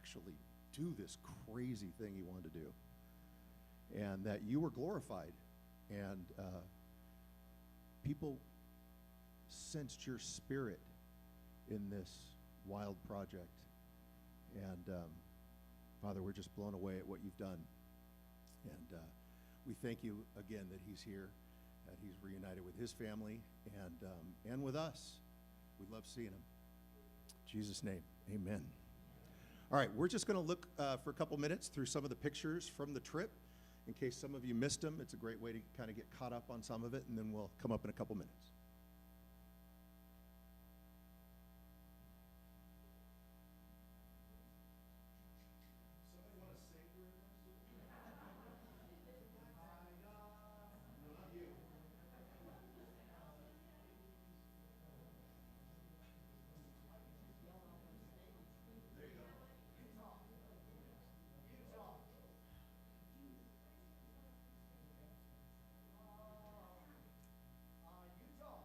actually do this crazy thing he wanted to do, and that you were glorified, and people sensed your spirit in this wild project. And Father, we're just blown away at what you've done. And we thank you again that he's here, that he's reunited with his family and with us. We love seeing him. In Jesus' name, amen. All right, we're just going to look for a couple minutes through some of the pictures from the trip. In case some of you missed them, it's a great way to kind of get caught up on some of it, and then we'll come up in a couple minutes. Utah.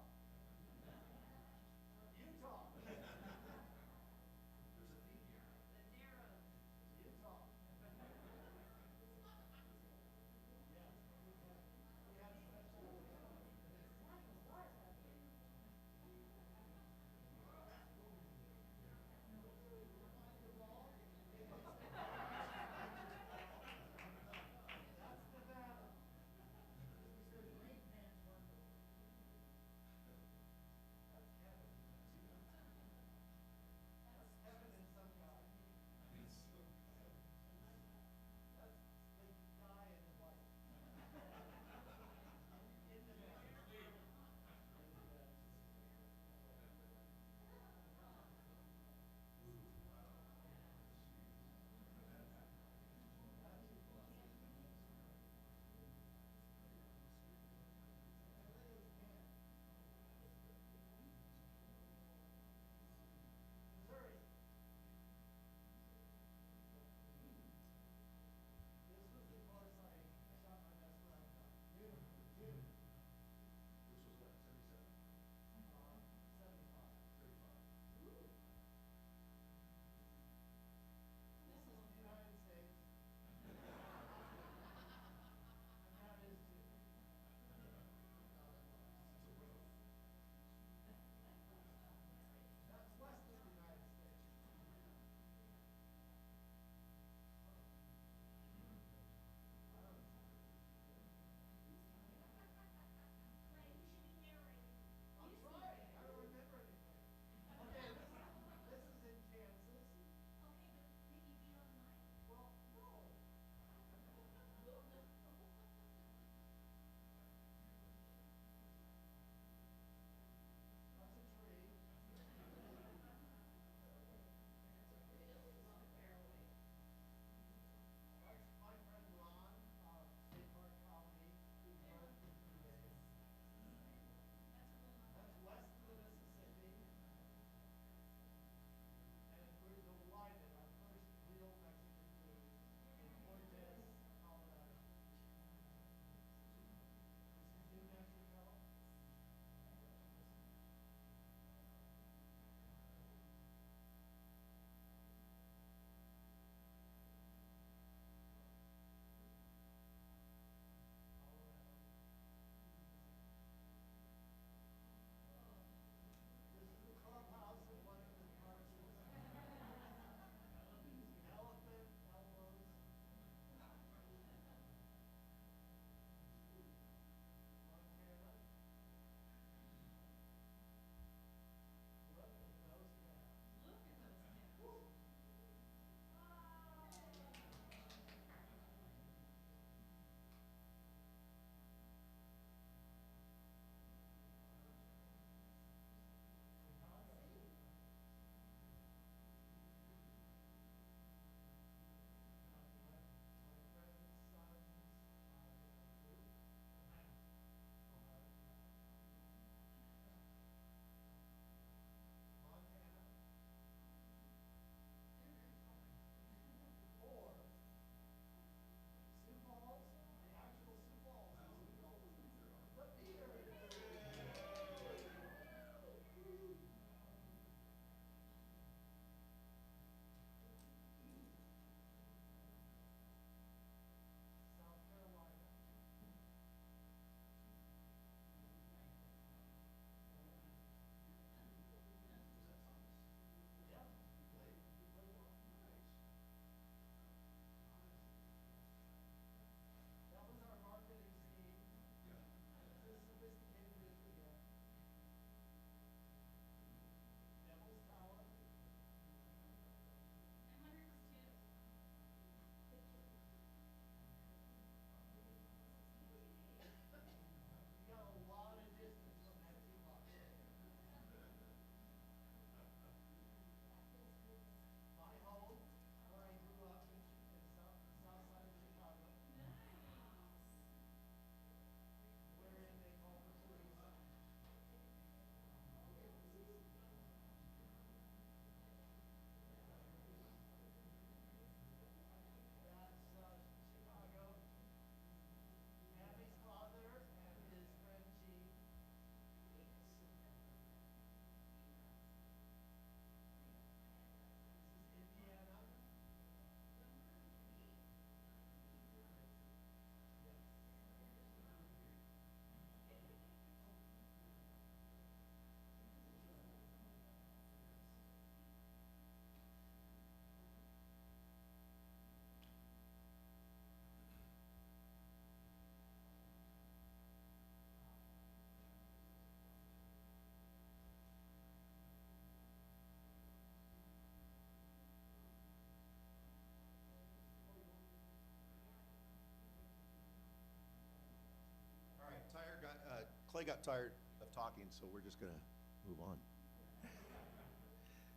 finally got tired of talking, so we're just going to move on.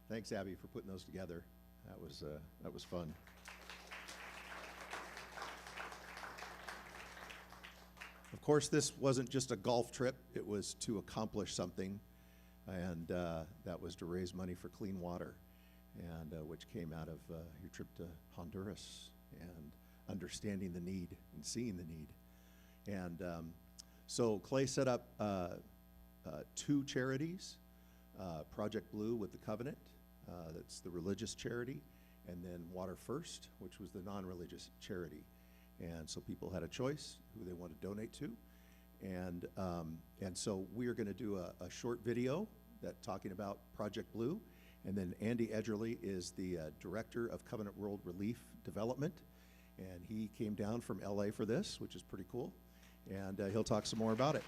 Thanks, Abby, for putting those together. That was fun. Of course, this wasn't just a golf trip. It was to accomplish something, and that was to raise money for clean water, and which came out of your trip to Honduras and understanding the need and seeing the need. And so Clay set up 2 charities, Project Blue with the Covenant, that's the religious charity, and then Water First, which was the non-religious charity. And so people had a choice who they want to donate to. And so we are going to do a short video that talking about Project Blue. And then Andy Edgerly is the director of Covenant World Relief Development. And he came down from LA for this, which is pretty cool. And he'll talk some more about it.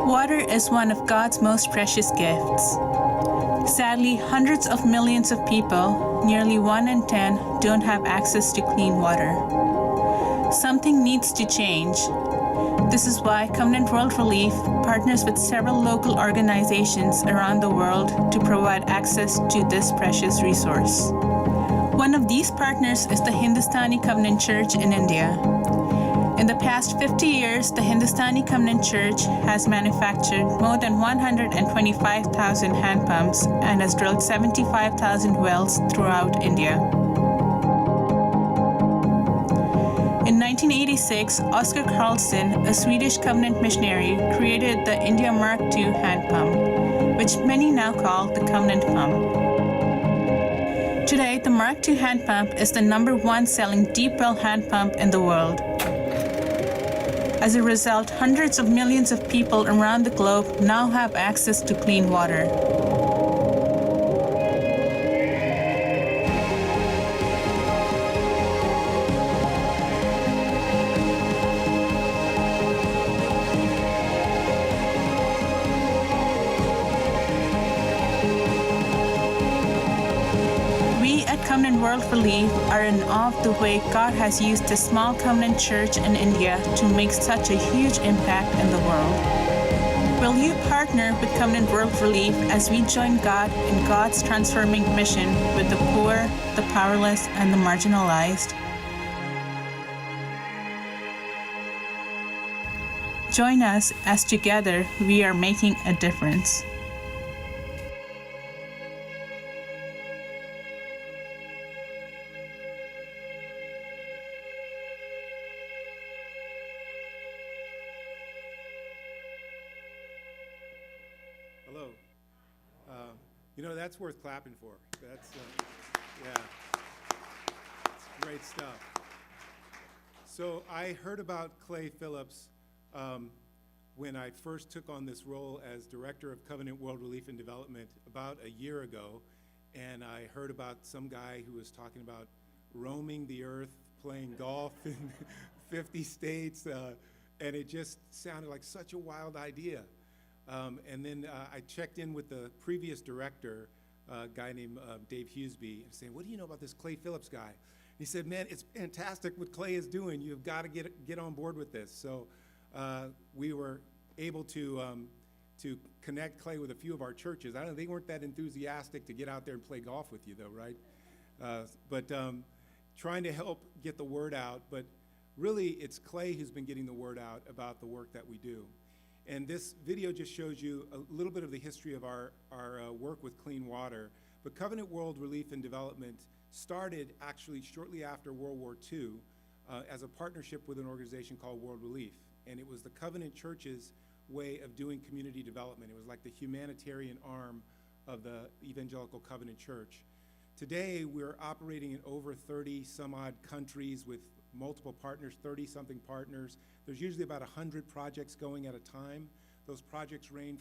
Water is one of God's most precious gifts. Sadly, hundreds of millions of people, nearly 1 in 10, don't have access to clean water. Something needs to change. This is why Covenant World Relief partners with several local organizations around the world to provide access to this precious resource. One of these partners is the Hindustani Covenant Church in India. In the past 50 years, the Hindustani Covenant Church has manufactured more than 125,000 hand pumps and has drilled 75,000 wells throughout India. In 1986, Oscar Carlson, a Swedish Covenant missionary, created the India Mark II hand pump, which many now call the Covenant pump. Today, the Mark II hand pump is the #1 selling deep well hand pump in the world. As a result, hundreds of millions of people around the globe now have access to clean water. Covenant World Relief are in awe of the way God has used a small Covenant church in India to make such a huge impact in the world. Will you partner with Covenant World Relief as we join God in God's transforming mission with the poor, the powerless, and the marginalized? Join us as together we are making a difference. Hello. That's worth clapping for. That's, yeah, it's great stuff. So I heard about Clay Phillips when I first took on this role as Director of Covenant World Relief and Development about a year ago, and I heard about some guy who was talking about roaming the earth, playing golf in 50 states, and it just sounded like such a wild idea. And then I checked in with the previous director, a guy named Dave Hughesby, and saying, what do you know about this Clay Phillips guy? And he said, man, it's fantastic what Clay is doing. You've got to get on board with this. So we were able to connect Clay with a few of our churches. I don't know, they weren't that enthusiastic to get out there and play golf with you though, right? But trying to help get the word out. But really, it's Clay who's been getting the word out about the work that we do. And this video just shows you a little bit of the history of our work with clean water. But Covenant World Relief and Development started actually shortly after World War II as a partnership with an organization called World Relief. And it was the Covenant Church's way of doing community development. It was like the humanitarian arm of the Evangelical Covenant Church. Today, we're operating in over 30 some odd countries with multiple partners, 30-something partners. There's usually about 100 projects going at a time. Those projects range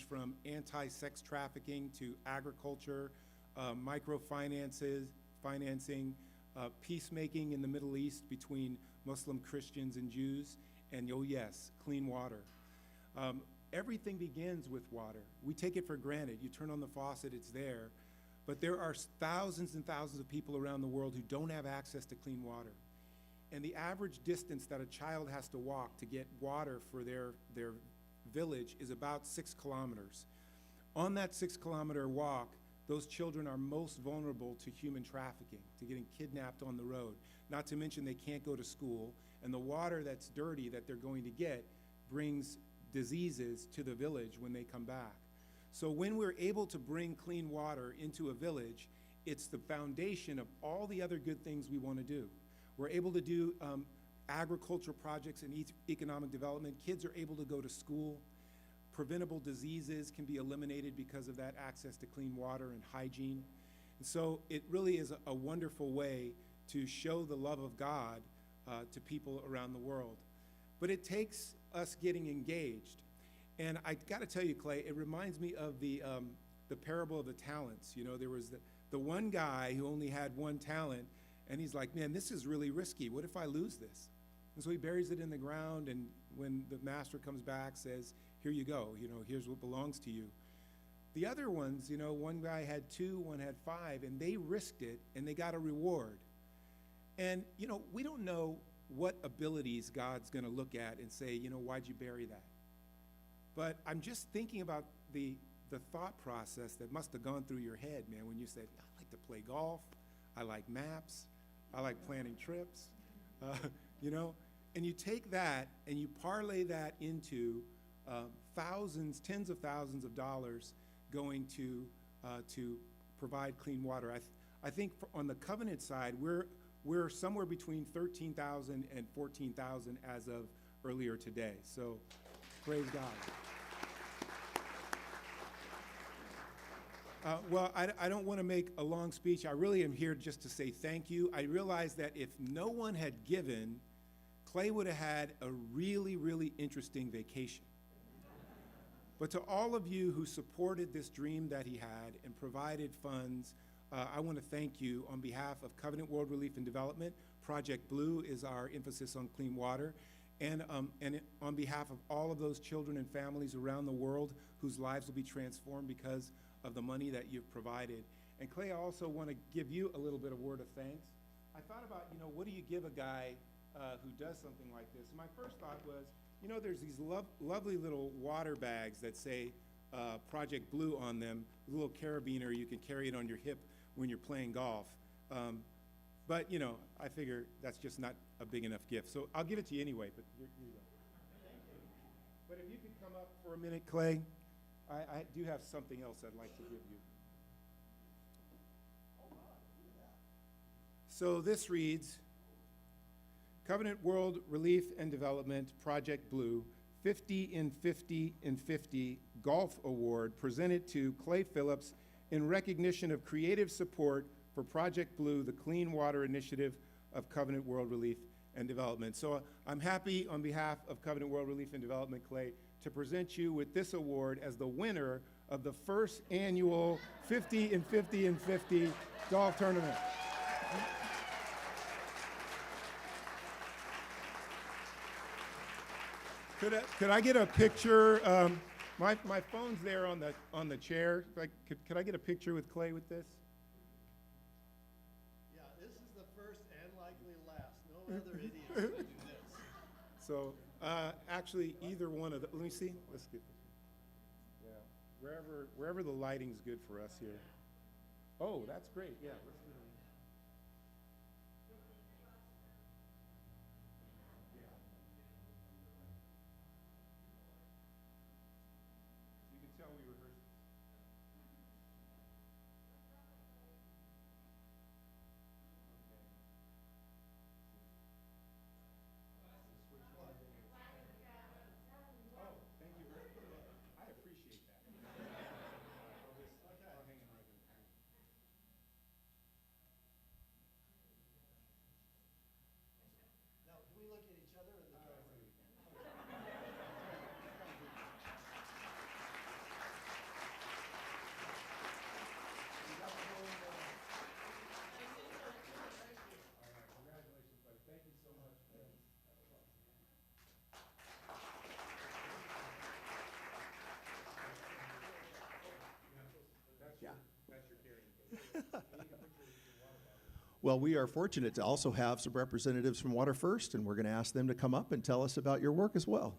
from anti-sex trafficking to agriculture, microfinances, financing, peacemaking in the Middle East between Muslim Christians and Jews, and oh yes, clean water. Everything begins with water. We take it for granted. You turn on the faucet, it's there. But there are thousands and thousands of people around the world who don't have access to clean water. And the average distance that a child has to walk to get water for their village is about 6 kilometers. On that 6-kilometer walk, those children are most vulnerable to human trafficking, to getting kidnapped on the road. Not to mention they can't go to school, and the water that's dirty that they're going to get brings diseases to the village when they come back. So when we're able to bring clean water into a village, it's the foundation of all the other good things we want to do. We're able to do agricultural projects and economic development. Kids are able to go to school. Preventable diseases can be eliminated because of that access to clean water and hygiene. And so it really is a wonderful way to show the love of God to people around the world. But it takes us getting engaged. And I got to tell you, Clay, it reminds me of the parable of the talents. You know, there was the one guy who only had one talent, and he's like, man, this is really risky. What if I lose this? And so he buries it in the ground, and when the master comes back, says, here you go, you know, here's what belongs to you. The other ones, you know, one guy had 2, one had 5, and they risked it, and they got a reward. And, you know, we don't know what abilities God's going to look at and say, you know, why'd you bury that? But I'm just thinking about the thought process that must have gone through your head, man, when you said, I like to play golf, I like maps, I like planning trips, you know, and you take that and you parlay that into thousands, tens of thousands of dollars going to provide clean water. I think on the covenant side, we're somewhere between 13,000 and 14,000 as of earlier today. So praise God. Well, I don't want to make a long speech. I really am here just to say thank you. I realize that if no one had given, Clay would have had a really, really interesting vacation. But to all of you who supported this dream that he had and provided funds, I want to thank you on behalf of Covenant World Relief and Development. Project Blue is our emphasis on clean water. And on behalf of all of those children and families around the world whose lives will be transformed because of the money that you've provided. And Clay, I also want to give you a little bit of word of thanks. I thought about, you know, what do you give a guy who does something like this? And my first thought was, you know, there's these lovely little water bags that say Project Blue on them, a little carabiner, you can carry it on your hip when you're playing golf. But, you know, I figure that's just not a big enough gift. So I'll give it to you anyway, but here you go. But if you could come up for a minute, Clay, I do have something else I'd like to give you. So this reads, Covenant World Relief and Development, Project Blue, 50 in 50 in 50 Golf Award presented to Clay Phillips in recognition of creative support for Project Blue, the Clean Water Initiative of Covenant World Relief and Development. So I'm happy on behalf of Covenant World Relief and Development, Clay, to present you with this award as the winner of the first annual 50 in 50 in 50 golf tournament. Could I get a picture? My phone's there on the chair. Like, could I get a picture with Clay with this? Yeah, this is the first and likely last. No other idiots will do this. So actually, either one of the. Let me see. Let's get. Yeah, wherever the lighting's good for us here. Oh, that's great. Yeah. Let's do it. Now, can we look at each other or the camera? Congratulations, buddy. Thank you so much. That's your carrying case. Well, we are fortunate to also have some representatives from Water First, and we're going to ask them to come up and tell us about your work as well.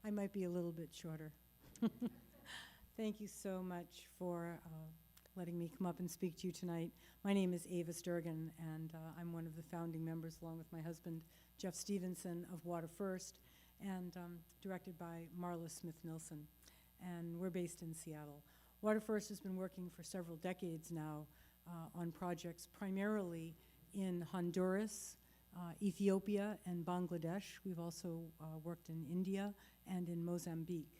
I might be a little bit shorter. Thank you so much for letting me come up and speak to you tonight. My name is Ava Sturgeon, and I'm one of the founding members, along with my husband, Jeff Stevenson, of Water First, and directed by Marla Smith-Nilsson. And we're based in Seattle. Water First has been working for several decades now on projects primarily in Honduras, Ethiopia, and Bangladesh. We've also worked in India and in Mozambique.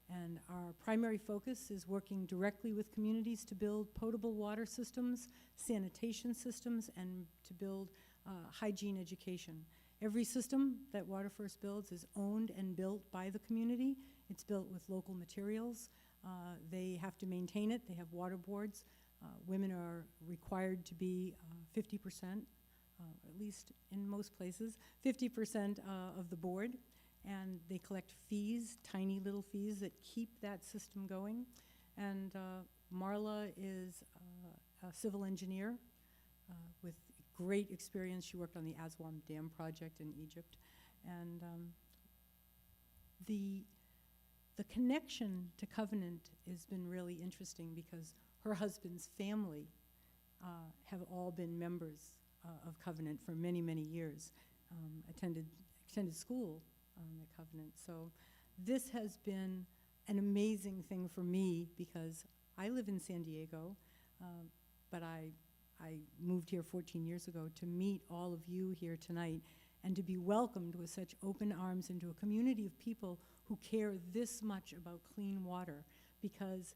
And our primary focus is working directly with communities to build potable water systems, sanitation systems, and to build hygiene education. Every system that Water First builds is owned and built by the community. It's built with local materials. They have to maintain it. They have water boards. Women are required to be 50%, at least in most places, 50% of the board. And they collect fees, tiny little fees that keep that system going. And Marla is a civil engineer with great experience. She worked on the Aswan Dam project in Egypt. And the connection to Covenant has been really interesting because her husband's family have all been members of Covenant for many, many years, attended school on the Covenant. So this has been an amazing thing for me because I live in San Diego, but I moved here 14 years ago to meet all of you here tonight and to be welcomed with such open arms into a community of people who care this much about clean water because,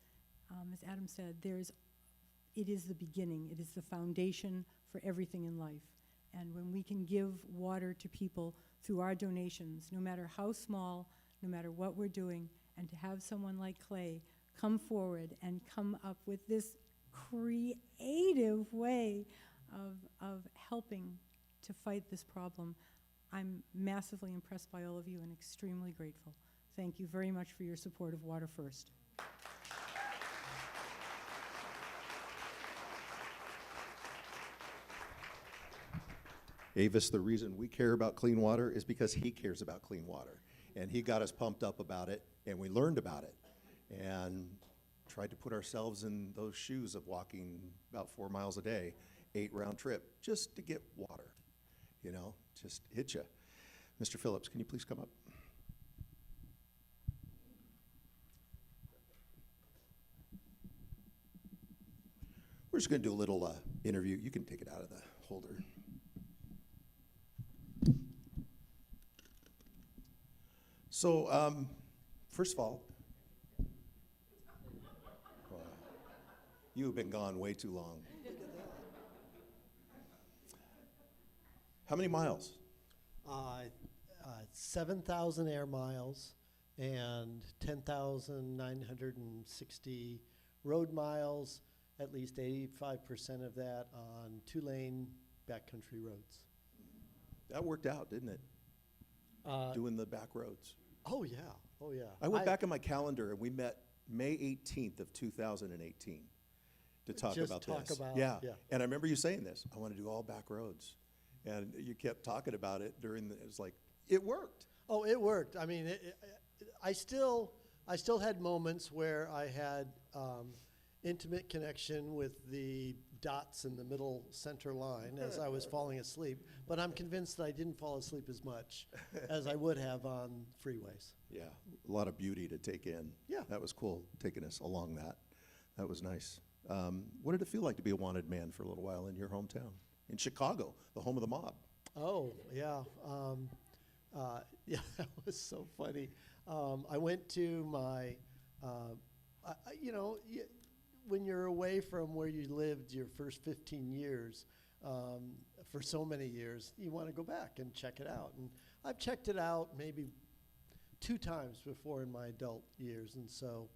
as Adam said, it is the beginning. It is the foundation for everything in life. And when we can give water to people through our donations, no matter how small, no matter what we're doing, and to have someone like Clay come forward and come up with this creative way of helping to fight this problem, I'm massively impressed by all of you and extremely grateful. Thank you very much for your support of Water First. Avis, the reason we care about clean water is because he cares about clean water. And he got us pumped up about it, and we learned about it, and tried to put ourselves in those shoes of walking about 4 miles a day, 8 round trip, just to get water, you know, just hit you. Mr. Phillips, can you please come up? We're just going to do a little interview. You can take it out of the holder. So, first of all, you have been gone way too long. How many miles? 7,000 air miles and 10,960 road miles, at least 85% of that on 2-lane backcountry roads. That worked out, didn't it? Doing the back roads. Oh, yeah. Oh, yeah. I went back on my calendar, and we met May 18th of 2018 to talk about this. Yeah, and I remember you saying this. I want to do all back roads. And you kept talking about it during it was like, it worked. Oh, it worked. I mean, I still had moments where I had intimate connection with the dots in the middle center line as I was falling asleep, but I'm convinced that I didn't fall asleep as much as I would have on freeways. Yeah, a lot of beauty to take in. Yeah. That was cool, taking us along that. That was nice. What did it feel like to be a wanted man for a little while in your hometown? In Chicago, the home of the mob. Oh, yeah. Yeah, that was so funny. I went to my, when you're away from where you lived your first 15 years, for so many years, you want to go back and check it out. And I've checked it out maybe 2 times before in my adult years. And so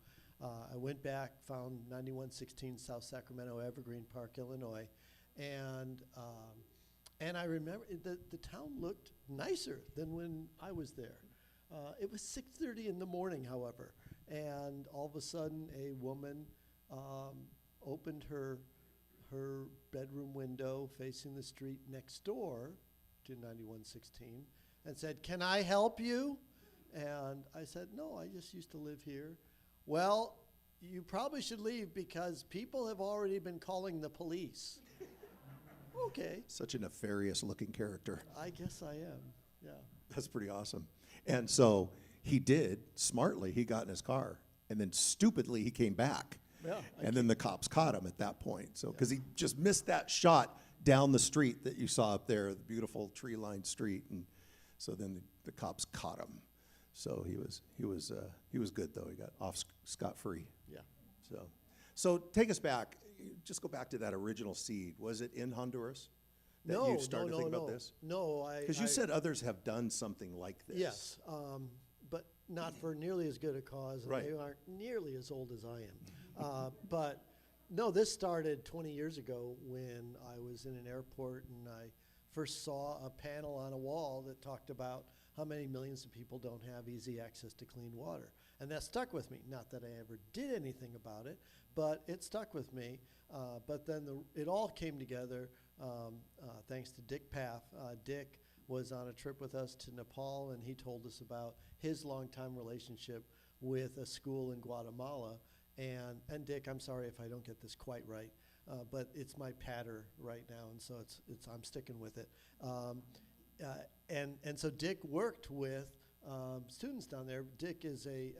I went back, found 9116 South Sacramento, Evergreen Park, Illinois, and And I remember the town looked nicer than when I was there. It was 6:30 in the morning, however, and all of a sudden a woman opened her bedroom window facing the street next door to 9116 and said, "Can I help you?" And I said, "No, I just used to live here." "Well, you probably should leave because people have already been calling the police." Okay, Such a nefarious looking character. I guess I am, yeah. That's pretty awesome. And so he did, smartly, he got in his car. And then stupidly, he came back. Yeah, And then the cops caught him at that point. So, because he just missed that shot down the street that you saw up there, the beautiful tree-lined street. And so then the cops caught him. So he was good though. He got off scot-free. Yeah. So take us back. Just go back to that original seed. Was it in Honduras that you started to think about this? No, Because you said others have done something like this. yes, but not for nearly as good a cause, and Right. they aren't nearly as old as I am. But no, this started 20 years ago when I was in an airport and I first saw a panel on a wall that talked about how many millions of people don't have easy access to clean water. And that stuck with me. Not that I ever did anything about it, but it stuck with me. But then it all came together thanks to Dick Paff. Dick was on a trip with us to Nepal, and he told us about his longtime relationship with a school in Guatemala. And Dick, I'm sorry if I don't get this quite right, but it's my patter right now, and so I'm sticking with it. And so Dick worked with students down there. Dick is a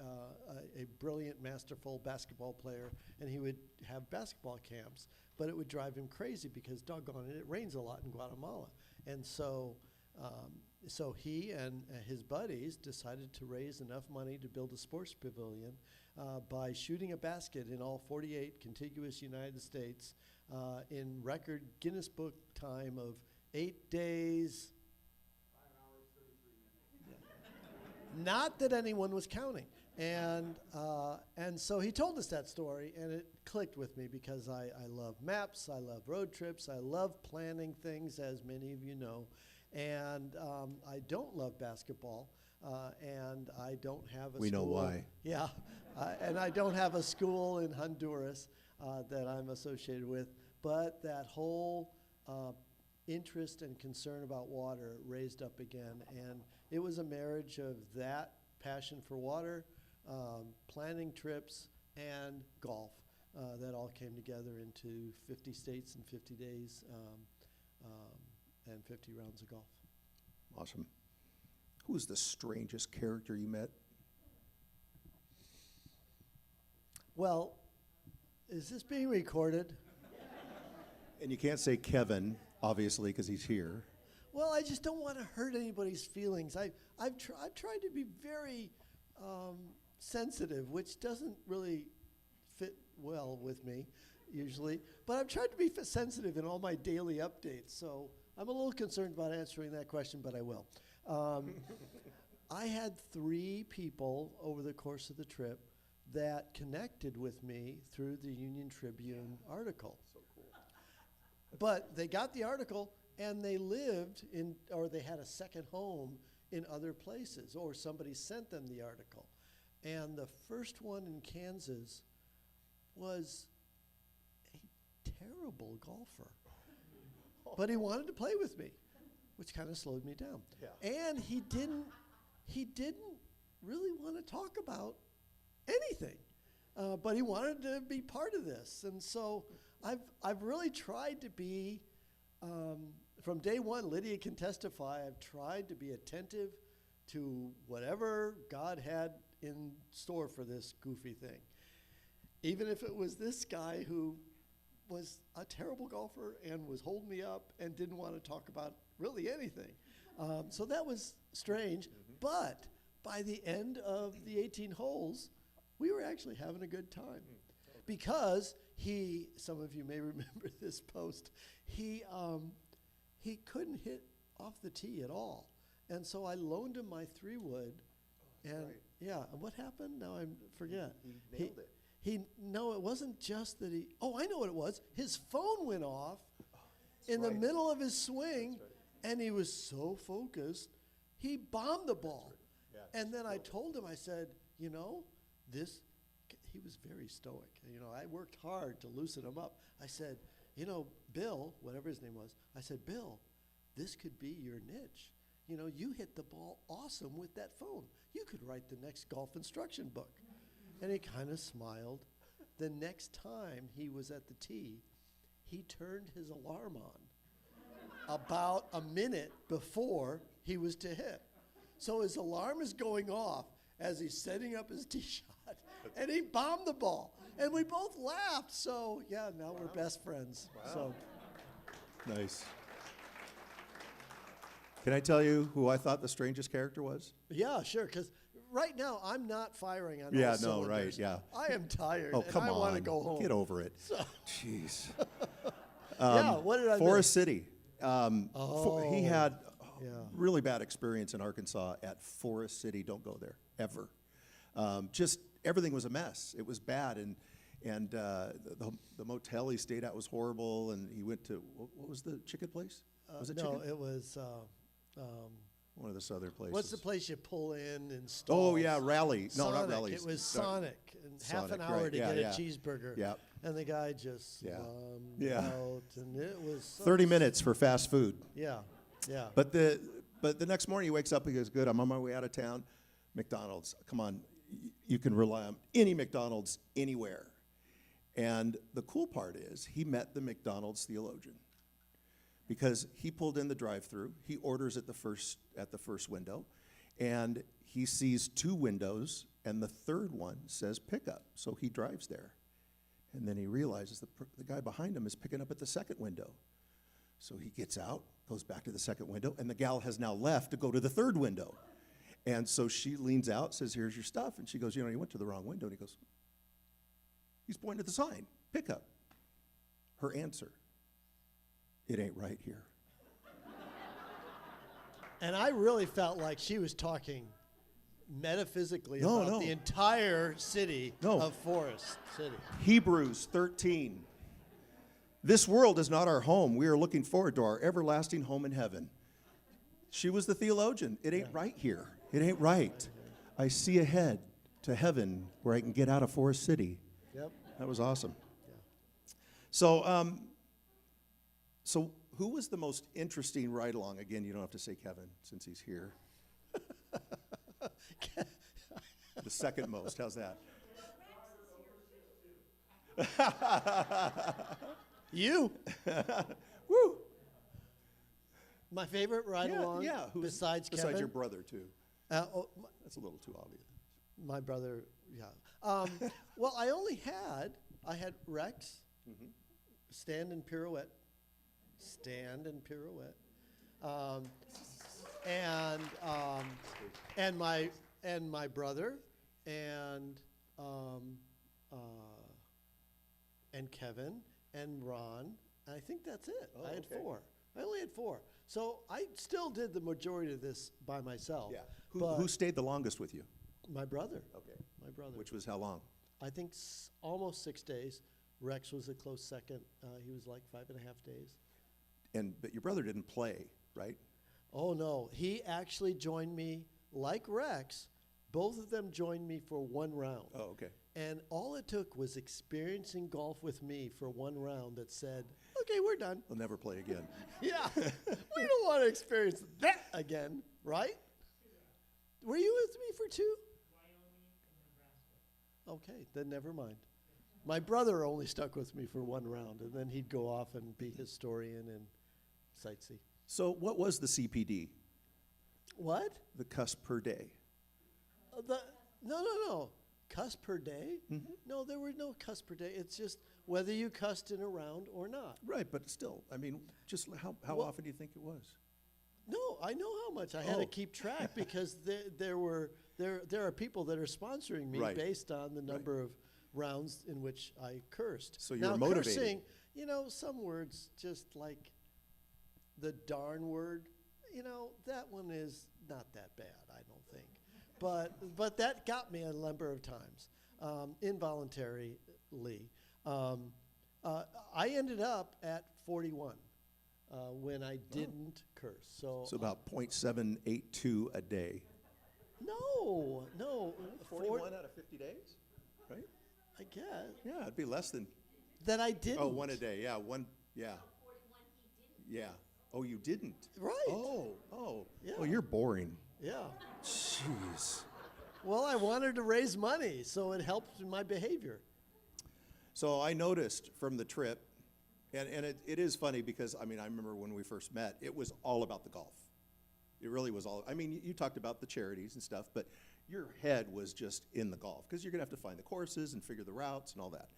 brilliant, masterful basketball player, and he would have basketball camps, but it would drive him crazy because, doggone it, it rains a lot in Guatemala. And so he and his buddies decided to raise enough money to build a sports pavilion by shooting a basket in all 48 contiguous United States in record Guinness Book time of 8 days. Not that anyone was counting. And so he told us that story, and it clicked with me because I love maps, I love road trips, I love planning things, as many of you know. And I don't love basketball, and I don't have a school. We know why. Yeah, and I don't have a school in Honduras that I'm associated with. But that whole interest and concern about water raised up again, and it was a marriage of that passion for water, planning trips, and golf that all came together into 50 states in 50 days and 50 rounds of golf. Awesome. Who was the strangest character you met? Well, is this being recorded? And you can't say Kevin, obviously, because he's here. Well, I just don't want to hurt anybody's feelings. I've tried to be very sensitive, which doesn't really fit well with me usually. But I've tried to be sensitive in all my daily updates. So I'm a little concerned about answering that question, but I will. I had 3 people over the course of the trip that connected with me through the Union Tribune article. So cool. But they got the article and they lived in, or they had a second home in other places, or somebody sent them the article. And the first one in Kansas was a terrible golfer. But he wanted to play with me, which kind of slowed me down. Yeah. And he didn't really want to talk about anything, but he wanted to be part of this. And so I've really tried to be, from day one, Lydia can testify, I've tried to be attentive to whatever God had in store for this goofy thing. Even if it was this guy who was a terrible golfer and was holding me up and didn't want to talk about really anything. So that was strange, but by the end of the 18 holes, we were actually having a good time. Because some of you may remember this post, he couldn't hit off the tee at all. And so I loaned him my 3-wood. And right. Yeah, and what happened? Now I forget. He nailed it. No, it wasn't just that I know what it was. His phone went off, in the middle of his swing, and he was so focused, he bombed the ball. And then I told him, I said, you know, he was very stoic. You know, I worked hard to loosen him up. I said, you know, Bill, whatever his name was, I said, Bill, this could be your niche. You know, you hit the ball awesome with that phone. You could write the next golf instruction book. And he kind of smiled. The next time he was at the tee, he turned his alarm on about a minute before he was to hit. So his alarm is going off as he's setting up his tee shot, and he bombed the ball. And we both laughed. So, yeah, now we're best friends. Wow. So. Nice. Can I tell you who I thought the strangest character was? Yeah, sure, because right now I'm not firing on Yeah, all no, cylinders. right, yeah. I am tired, Oh, and come I on. want to go home. Get over it. So, Jeez. yeah, what did I Forest miss? City. He had Yeah. really bad experience in Arkansas at Forest City. Don't go there, ever. Just everything was a mess. It was bad, and the motel he stayed at was horrible, and he went to, what was the chicken place? Was it No, chicken? it was, One of the southern places. what's the place you pull in and stall? Oh, yeah, Rally. No, Sonic. not Rally's. It was Sorry. Sonic, and half an Sonic, hour right, to yeah, get yeah. a cheeseburger. Yep. And the guy just Yeah. bombed Yeah. out, and it was so 30 minutes for fast food. Yeah, yeah. But the next morning he wakes up, he goes, good, I'm on my way out of town. McDonald's, come on, you can rely on any McDonald's anywhere. And the cool part is he met the McDonald's theologian because he pulled in the drive-through, he orders at the first window, and he sees two windows, and the third one says pickup, so he drives there. And then he realizes the guy behind him is picking up at the second window. So he gets out, goes back to the second window, and the gal has now left to go to the third window. And so she leans out, says, here's your stuff. And she goes, you know, you went to the wrong window. And he goes, he's pointing at the sign, pickup. Her answer, it ain't right here. And I really felt like she was talking metaphysically No, about no. the entire city No. of Forest City. Hebrews 13. This world is not our home. We are looking forward to our everlasting home in heaven. She was the theologian. It ain't right here. It ain't right. I see ahead to heaven where I can get out of Forest City. Yep. That was awesome. Yeah. So who was the most interesting ride-along? Again, you don't have to say Kevin since he's here. The second most. How's that? You. Woo! My favorite ride along Yeah. besides Besides Kevin. your brother, too. That's a little too obvious. My brother, yeah. Well, I had Rex, stand and pirouette, and my brother, and Kevin, and Ron. And I think that's it. Oh, I had okay. 4. I only had 4. So I still did the majority of this by myself. Yeah. but Who stayed the longest with you? my brother. Okay. My brother. Which was how long? I think almost 6 days. Rex was a close second. He was like 5.5 days. But your brother didn't play, right? Oh, no. He actually joined me, like Rex. Both of them joined me for 1 round. Oh, okay. And all it took was experiencing golf with me for 1 round that said, okay, we're done. He'll never play again. Yeah. We don't want to experience that again, right? Were you with me for 2? Okay, then never mind. My brother only stuck with me for 1 round, and then he'd go off and be historian and sightsee. So what was the CPD? What? The cuss per day. No. Cuss per day? No, there were no cuss per day. It's just whether you cussed in a round or not. Right, but still, I mean, just how Well- often do you think it was? No, I know how much. I had to Oh. keep track because there are people that are sponsoring me Right. based on the number of rounds in which I cursed. So you now, were motivated. Cursing, some words just like the darn word, that one is not that bad, I don't think. But that got me a number of times, involuntarily. I ended up at 41. when I didn't curse. So, So about .782 a day. no, 41 out of 50 days, right? I guess Yeah, it'd be less than, that I didn't. oh, one a day, yeah, one, yeah. Yeah. Oh, you didn't? Right. Oh, Yeah. you're boring. Yeah. Jeez. Well, I wanted to raise money, so it helped in my behavior. So I noticed from the trip, and it is funny because, I mean, I remember when we first met, it was all about the golf. It really was all, I mean, you talked about the charities and stuff, but your head was just in the golf because you're going to have to find the courses and figure the routes and all that.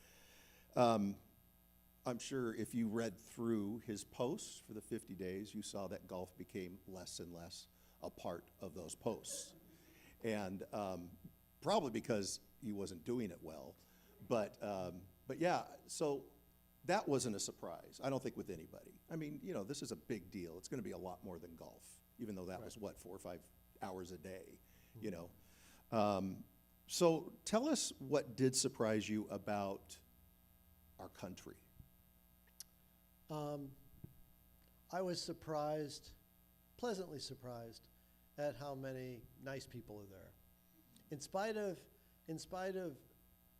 I'm sure if you read through his posts for the 50 days, you saw that golf became less and less a part of those posts. And probably because he wasn't doing it well. But yeah, so that wasn't a surprise, I don't think, with anybody. I mean, you know, this is a big deal. It's going to be a lot more than golf, even though that was, what, 4 or 5 hours a day, you know. So tell us what did surprise you about our country. I was surprised, pleasantly surprised, at how many nice people are there. In spite of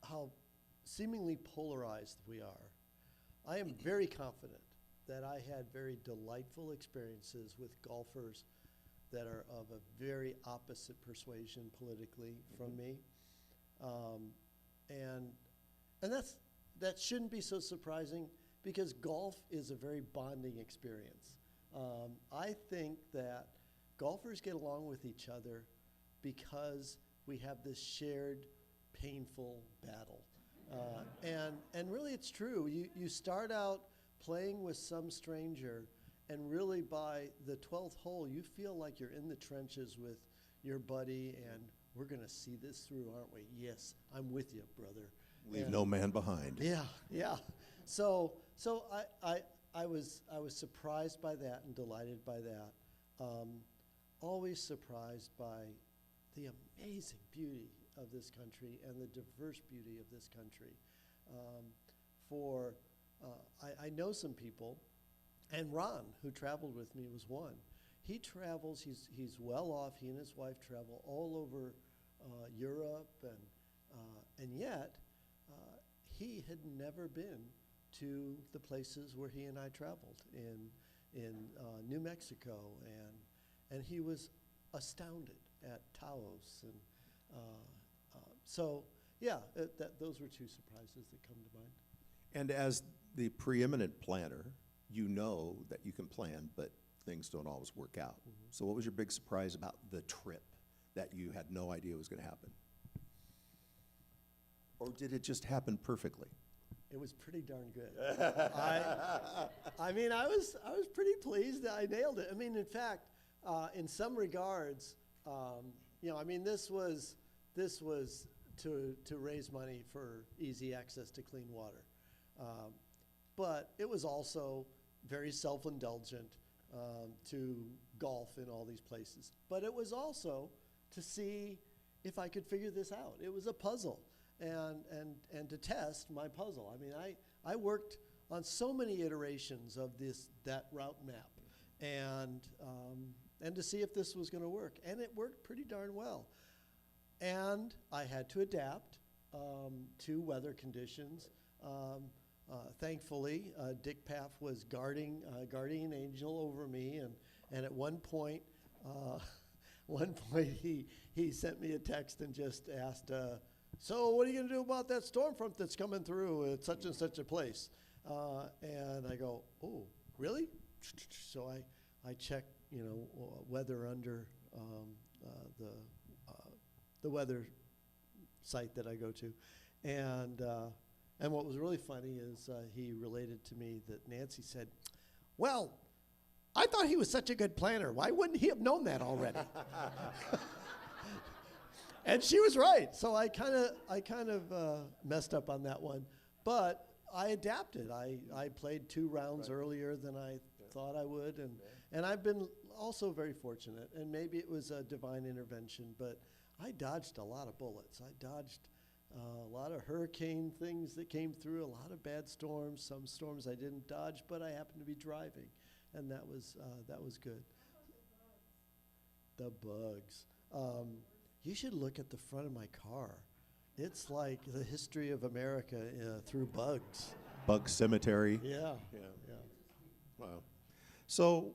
how seemingly polarized we are, I am very confident that I had very delightful experiences with golfers that are of a very opposite persuasion politically from me. And that shouldn't be so surprising because golf is a very bonding experience. I think that golfers get along with each other because we have this shared painful battle. And really it's true. You start out playing with some stranger, and really by the 12th hole, you feel like you're in the trenches with your buddy, and we're going to see this through, aren't we? Yes, I'm with you, brother. Leave no man behind. Yeah. So I was surprised by that and delighted by that. Always surprised by the amazing beauty of this country and the diverse beauty of this country. I know some people, and Ron, who traveled with me, was one. He travels, he's well off, he and his wife travel all over Europe, and yet he had never been to the places where he and I traveled in New Mexico, and he was astounded at Taos, and so yeah, those were two surprises that come to mind. And as the preeminent planner, you know that you can plan, but things don't always work out. Mm-hmm. So what was your big surprise about the trip that you had no idea was going to happen? Or did it just happen perfectly? It was pretty darn good. I mean, I was pretty pleased that I nailed it. I mean, in fact, in some regards, you know, I mean, this was to raise money for easy access to clean water, but it was also very self-indulgent to golf in all these places. But it was also to see if I could figure this out. It was a puzzle. And to test my puzzle. I mean, I worked on so many iterations of that route map, and to see if this was going to work, and it worked pretty darn well. And I had to adapt to weather conditions. Thankfully, Dick Paff was guardian angel over me, and at one point he sent me a text and just asked. So what are you going to do about that storm front that's coming through at such and such a place? And I go, oh, really? So I checked, you know, weather under the weather site that I go to, and what was really funny is he related to me that Nancy said, well, I thought he was such a good planner. Why wouldn't he have known that already? And she was right. So I kind of messed up on that one, but I adapted. I played 2 rounds earlier than I thought I would, and I've been also very fortunate. And maybe it was a divine intervention, but I dodged a lot of bullets. I dodged a lot of hurricane things that came through, a lot of bad storms. Some storms I didn't dodge, but I happened to be driving, and that was good. The bugs. You should look at the front of my car. It's like the history of America through bugs. Bug cemetery. Yeah. Yeah. Yeah. Wow. So,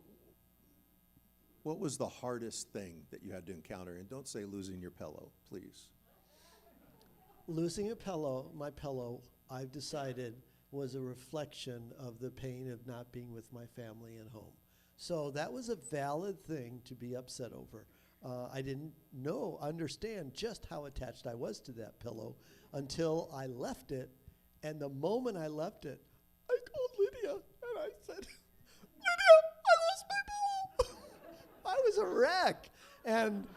what was the hardest thing that you had to encounter? And don't say losing your pillow, please. Losing my pillow, I've decided, was a reflection of the pain of not being with my family and home. So that was a valid thing to be upset over. I didn't understand just how attached I was to that pillow until I left it. And the moment I left it, I called Lydia and I said, Lydia, I lost my pillow. I was a wreck. And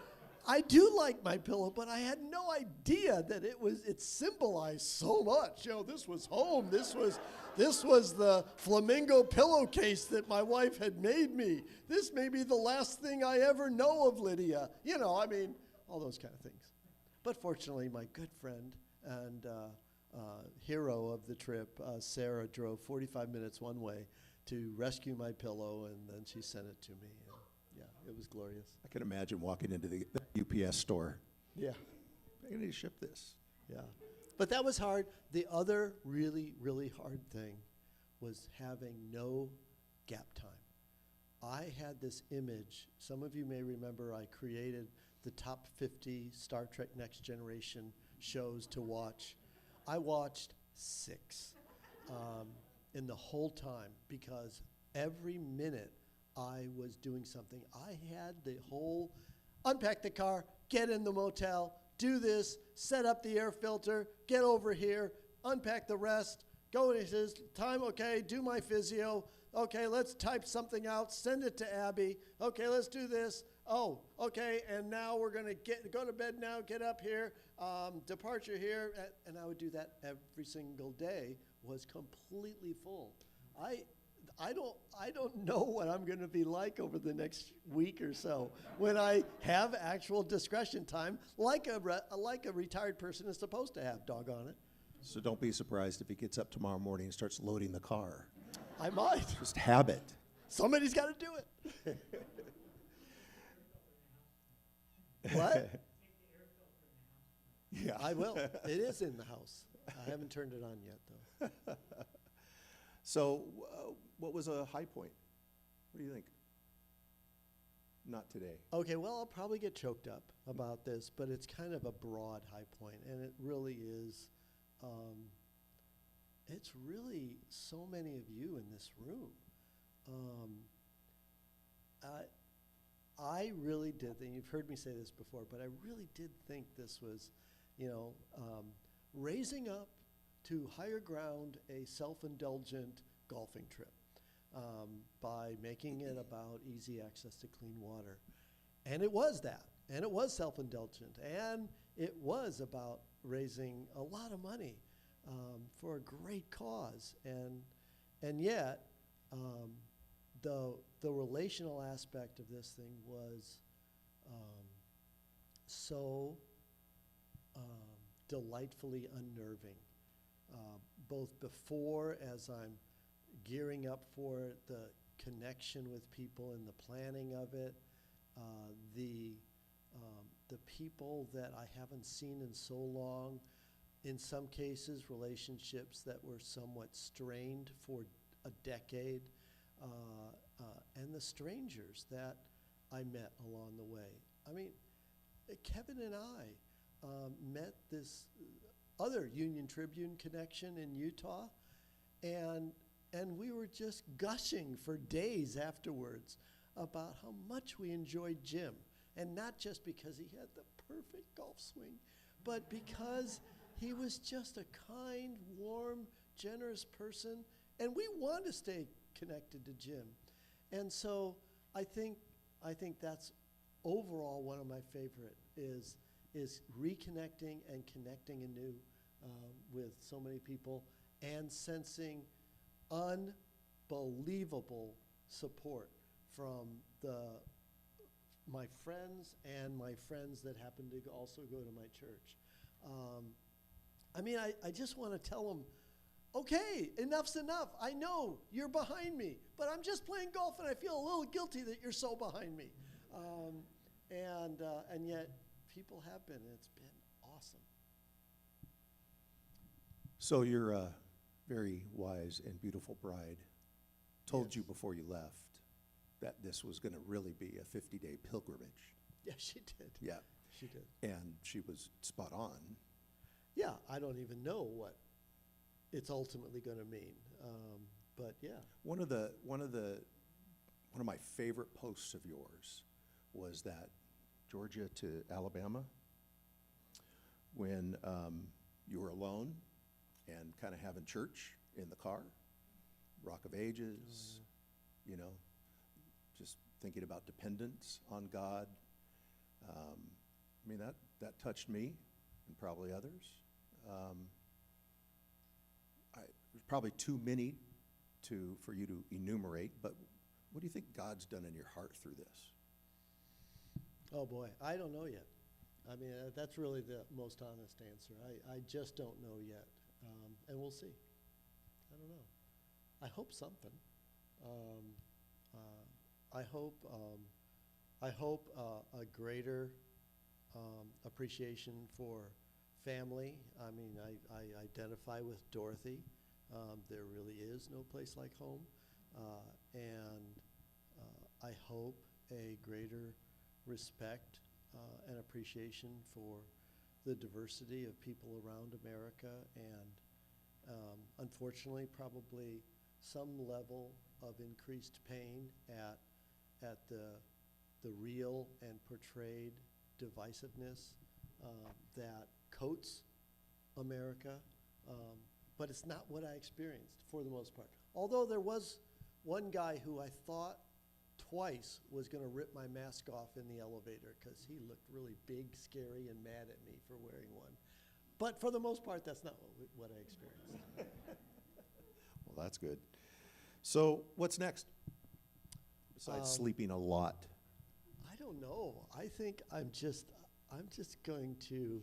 I do like my pillow, but I had no idea that it symbolized so much. This was home. This was the flamingo pillowcase that my wife had made me. This may be the last thing I ever know of Lydia. All those kind of things. But fortunately, my good friend and hero of the trip, Sarah, drove 45 minutes one way to rescue my pillow, and then she sent it to me. And yeah, it was glorious. I can imagine walking into the UPS store. Yeah. I need to ship this. Yeah. But that was hard. The other really, really hard thing was having no gap time. I had this image. Some of you may remember I created the top 50 Star Trek Next Generation shows to watch. I watched 6 in the whole time because every minute I was doing something. I had the whole unpack the car, get in the motel, do this, set up the air filter, get over here, unpack the rest, go in his time, okay, do my physio, okay, let's type something out, send it to Abby, okay, let's do this, oh, okay, and now we're gonna go to bed now, get up here, departure here, and I would do that every single day, was completely full. I don't know what I'm going to be like over the next week or so when I have actual discretion time, like a retired person is supposed to have. Doggone it. So don't be surprised if he gets up tomorrow morning and starts loading the car. I might. Just habit. Somebody's got to do it. What? Yeah, I will. It is in the house. I haven't turned it on yet, though. So, what was a high point? What do you think? Not today. Okay, well, I'll probably get choked up about this, but it's kind of a broad high point, and it really is. It's really so many of you in this room. I really did think, you've heard me say this before, but I really did think this was, raising up to higher ground a self-indulgent golfing trip by making it about easy access to clean water. And it was that. And it was self-indulgent. And it was about raising a lot of money for a great cause. And yet, the relational aspect of this thing was so delightfully unnerving. Both before, as I'm gearing up for it, the connection with people and the planning of it, the people that I haven't seen in so long, in some cases relationships that were somewhat strained for a decade, and the strangers that I met along the way. I mean, Kevin and I met this other Union Tribune connection in Utah, and we were just gushing for days afterwards about how much we enjoyed Jim, and not just because he had the perfect golf swing, but because he was just a kind, warm, generous person, and we want to stay connected to Jim. And so I think that's overall one of my favorite is reconnecting and connecting anew with so many people and sensing unbelievable support from my friends and my friends that happen to also go to my church. I just want to tell them, okay, enough's enough. I know you're behind me, but I'm just playing golf and I feel a little guilty that you're so behind me. And yet people have been, and it's been awesome. So your very wise and beautiful bride told Yes. you before you left that this was going to really be a 50-day pilgrimage. Yeah, she did. Yeah. She did. And she was spot on. Yeah, I don't even know what it's ultimately going to mean. But yeah. One of my favorite posts of yours was that Georgia to Alabama, when you were alone and kind of having church in the car, Rock of Ages, you know, just thinking about dependence on God. I mean, that touched me and probably others. There's probably too many for you to enumerate, but what do you think God's done in your heart through this? Oh boy, I don't know yet. I mean, that's really the most honest answer. I just don't know yet, and we'll see. I don't know. I hope something. I hope a greater appreciation for family. I mean, I identify with Dorothy. There really is no place like home, and I hope a greater respect and appreciation for the diversity of people around America, and unfortunately, probably some level of increased pain at the real and portrayed divisiveness that coats America, but it's not what I experienced for the most part. Although there was one guy who I thought twice was going to rip my mask off in the elevator because he looked really big, scary, and mad at me for wearing one. But for the most part, that's not what I experienced. Well, that's good. So what's next? Besides sleeping a lot. I don't know. I think I'm just going to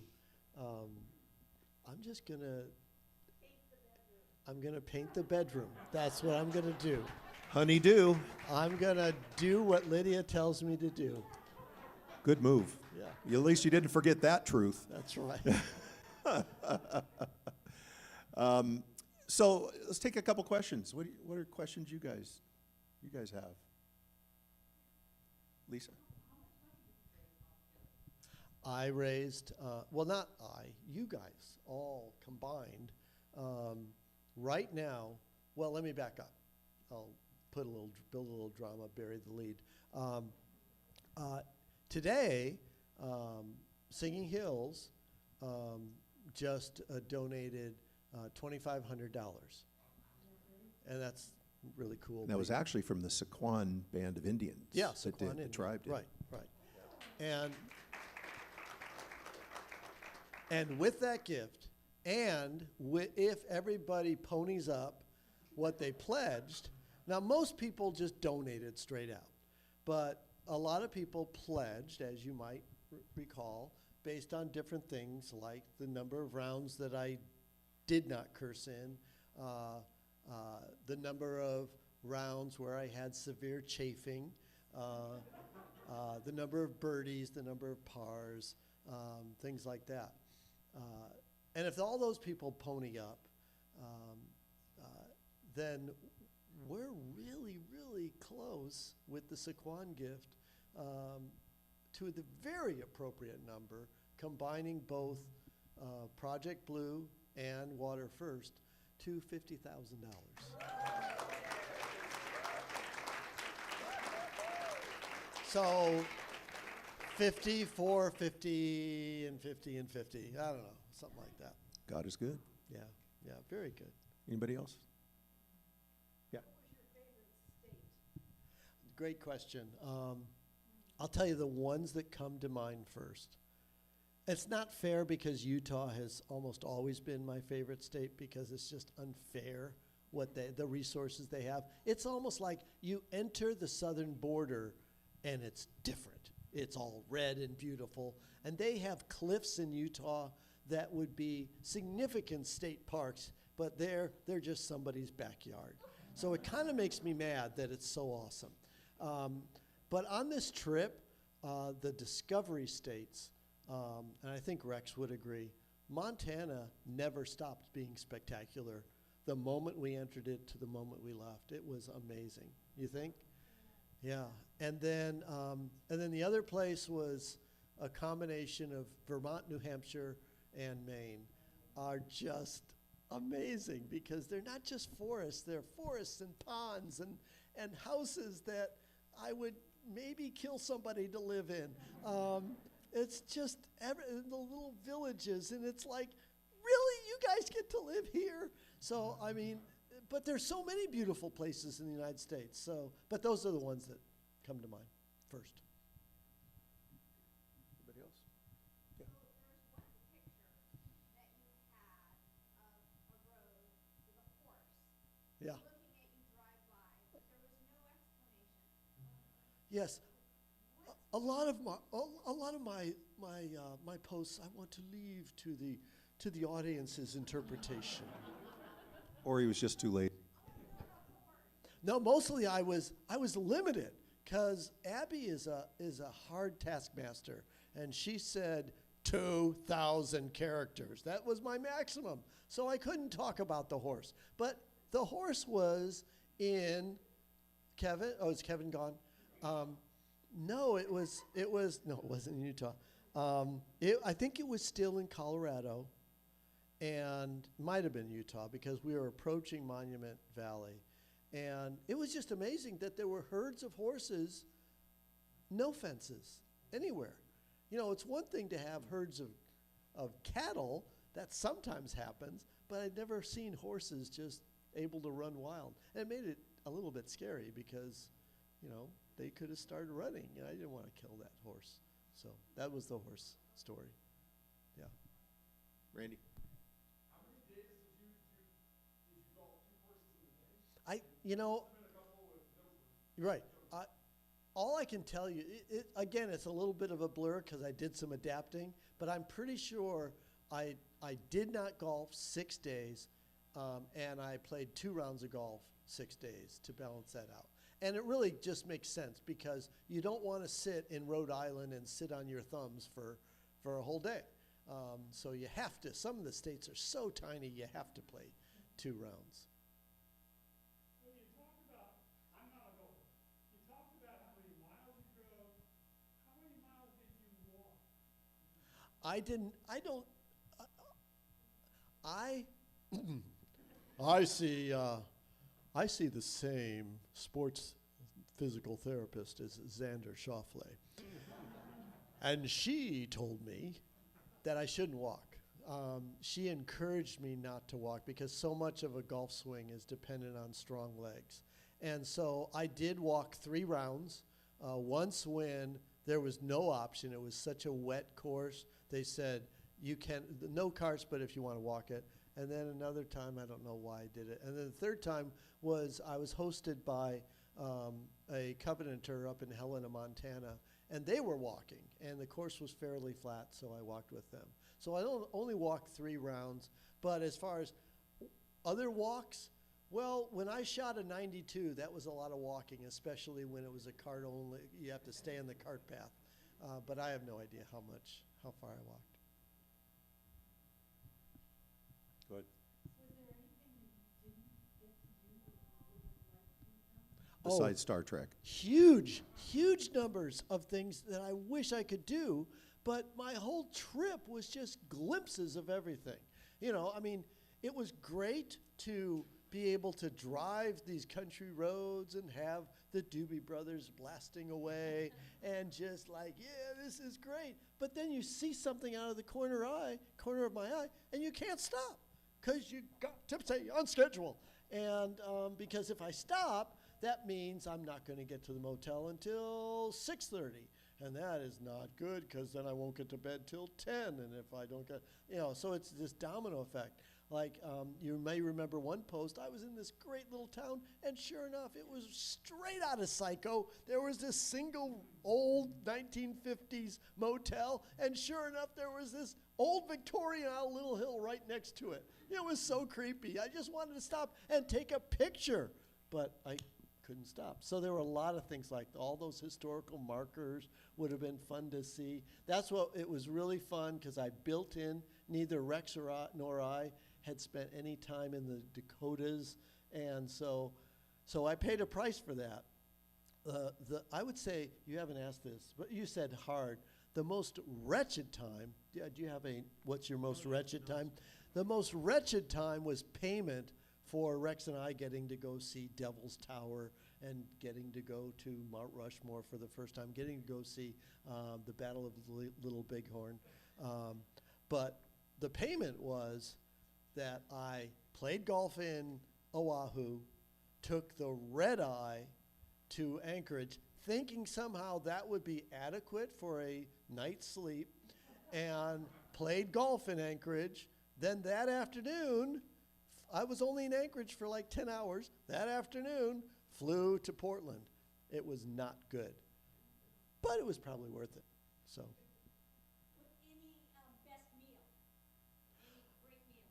paint the bedroom. That's what I'm gonna do. Honey-do. I'm gonna do what Lydia tells me to do. Good move. Yeah. At least you didn't forget that truth. That's right. So let's take a couple questions. What are questions you guys have? Lisa? I raised, well, not I, you guys all combined. Right now, well, let me back up. I'll build a little drama, bury the lead. Today, Singing Hills just donated $2,500, and that's really cool. That was actually from the Sequan Band of Indians. Yeah, that Sequan did, the Indian. tribe did. Right. And with that gift, and if everybody ponies up what they pledged, now most people just donated straight out, but a lot of people pledged, as you might recall, based on different things like the number of rounds that I did not curse in, the number of rounds where I had severe chafing, the number of birdies, the number of pars, things like that. And if all those people pony up, then we're really, really close with the Sequan gift to the very appropriate number, combining both Project Blue and Water First to $50,000. So 50 for 50 and 50 and 50. I don't know, something like that. God is good. Yeah, very good. Anybody else? Yeah. Great question. I'll tell you the ones that come to mind first. It's not fair because Utah has almost always been my favorite state because it's just unfair what the resources they have. It's almost like you enter the southern border and it's different. It's all red and beautiful. And they have cliffs in Utah that would be significant state parks, but they're just somebody's backyard. So it kind of makes me mad that it's so awesome. But on this trip, the Discovery States, and I think Rex would agree, Montana never stopped being spectacular the moment we entered it to the moment we left. It was amazing. You think? Yeah. And then the other place was a combination of Vermont, New Hampshire, and Maine are just amazing because they're not just forests, they're forests and ponds and houses that I would maybe kill somebody to live in. It's just the little villages, and it's like, really, you guys get to live here? So, I mean, but there's so many beautiful places in the United States. So, but those are the ones that come to mind first. Anybody else? Yeah. So there's one picture that you had of a road with a horse Yeah. looking at you drive by, but there was no explanation. Yes. A lot of my posts I want to leave to the audience's interpretation. Or he was just too late. No, mostly I was limited because Abby is a hard taskmaster, and she said 2,000 characters. That was my maximum, so I couldn't talk about the horse. But the horse was in Kevin. Oh, is Kevin gone? No, it wasn't in Utah. I think it was still in Colorado, and might have been Utah because we were approaching Monument Valley. And it was just amazing that there were herds of horses, no fences, anywhere. You know, it's one thing to have herds of cattle, that sometimes happens, but I'd never seen horses just able to run wild. And it made it a little bit scary because, you know, they could have started running, and I didn't want to kill that horse. So that was the horse story. Yeah. Randy? How many days did you golf 2 courses in a day? You know, There's been a couple with no. right. All I can tell you, again, it's a little bit of a blur because I did some adapting, but I'm pretty sure I did not golf 6 days, and I played 2 rounds of golf 6 days to balance that out. And it really just makes sense because you don't want to sit in Rhode Island and sit on your thumbs for a whole day. So you have to, some of the states are so tiny, you have to play 2 rounds. When you talk about, I'm not a golfer, you talked about how many miles you drove. How many miles did you walk? I see the same sports physical therapist as Xander Schauffele. And she told me that I shouldn't walk. She encouraged me not to walk because so much of a golf swing is dependent on strong legs. And so I did walk 3 rounds. Once when there was no option, it was such a wet course, they said, you can, no carts, but if you want to walk it. And then another time, I don't know why I did it. And then the third time was I was hosted by a covenanter up in Helena, Montana, and they were walking, and the course was fairly flat, so I walked with them. So I only walked 3 rounds, but as far as other walks, well, when I shot a 92, that was a lot of walking, especially when it was a cart only. You have to stay on the cart path. But I have no idea how far I walked. Go ahead. Besides Star Trek. Huge numbers of things that I wish I could do, but my whole trip was just glimpses of everything. You know, I mean, it was great to be able to drive these country roads and have the Doobie Brothers blasting away and just like, yeah, this is great. But then you see something out of the corner of my eye, and you can't stop because you got to stay on schedule. And because if I stop, that means I'm not going to get to the motel until 6:30. And that is not good because then I won't get to bed till 10. And if I don't get, you know, so it's this domino effect. Like you may remember one post, I was in this great little town, and sure enough, it was straight out of Psycho. There was this single old 1950s motel, and sure enough, there was this old Victorian on a little hill right next to it. It was so creepy. I just wanted to stop and take a picture but I couldn't stop. So there were a lot of things like all those historical markers would have been fun to see. That's what it was really fun because I built in, neither Rex nor I had spent any time in the Dakotas, and so I paid a price for that. I would say, you haven't asked this, but you said hard. The most wretched time, do you have what's your most wretched time? The most wretched time was payment for Rex and I getting to go see Devil's Tower and getting to go to Mount Rushmore for the first time, getting to go see the Battle of Little Bighorn. But the payment was that I played golf in Oahu, took the red eye to Anchorage, thinking somehow that would be adequate for a night's sleep, and played golf in Anchorage. Then that afternoon, I was only in Anchorage for like 10 hours. That afternoon, flew to Portland. It was not good, but it was probably worth it. So. Any best meal? Any great meal?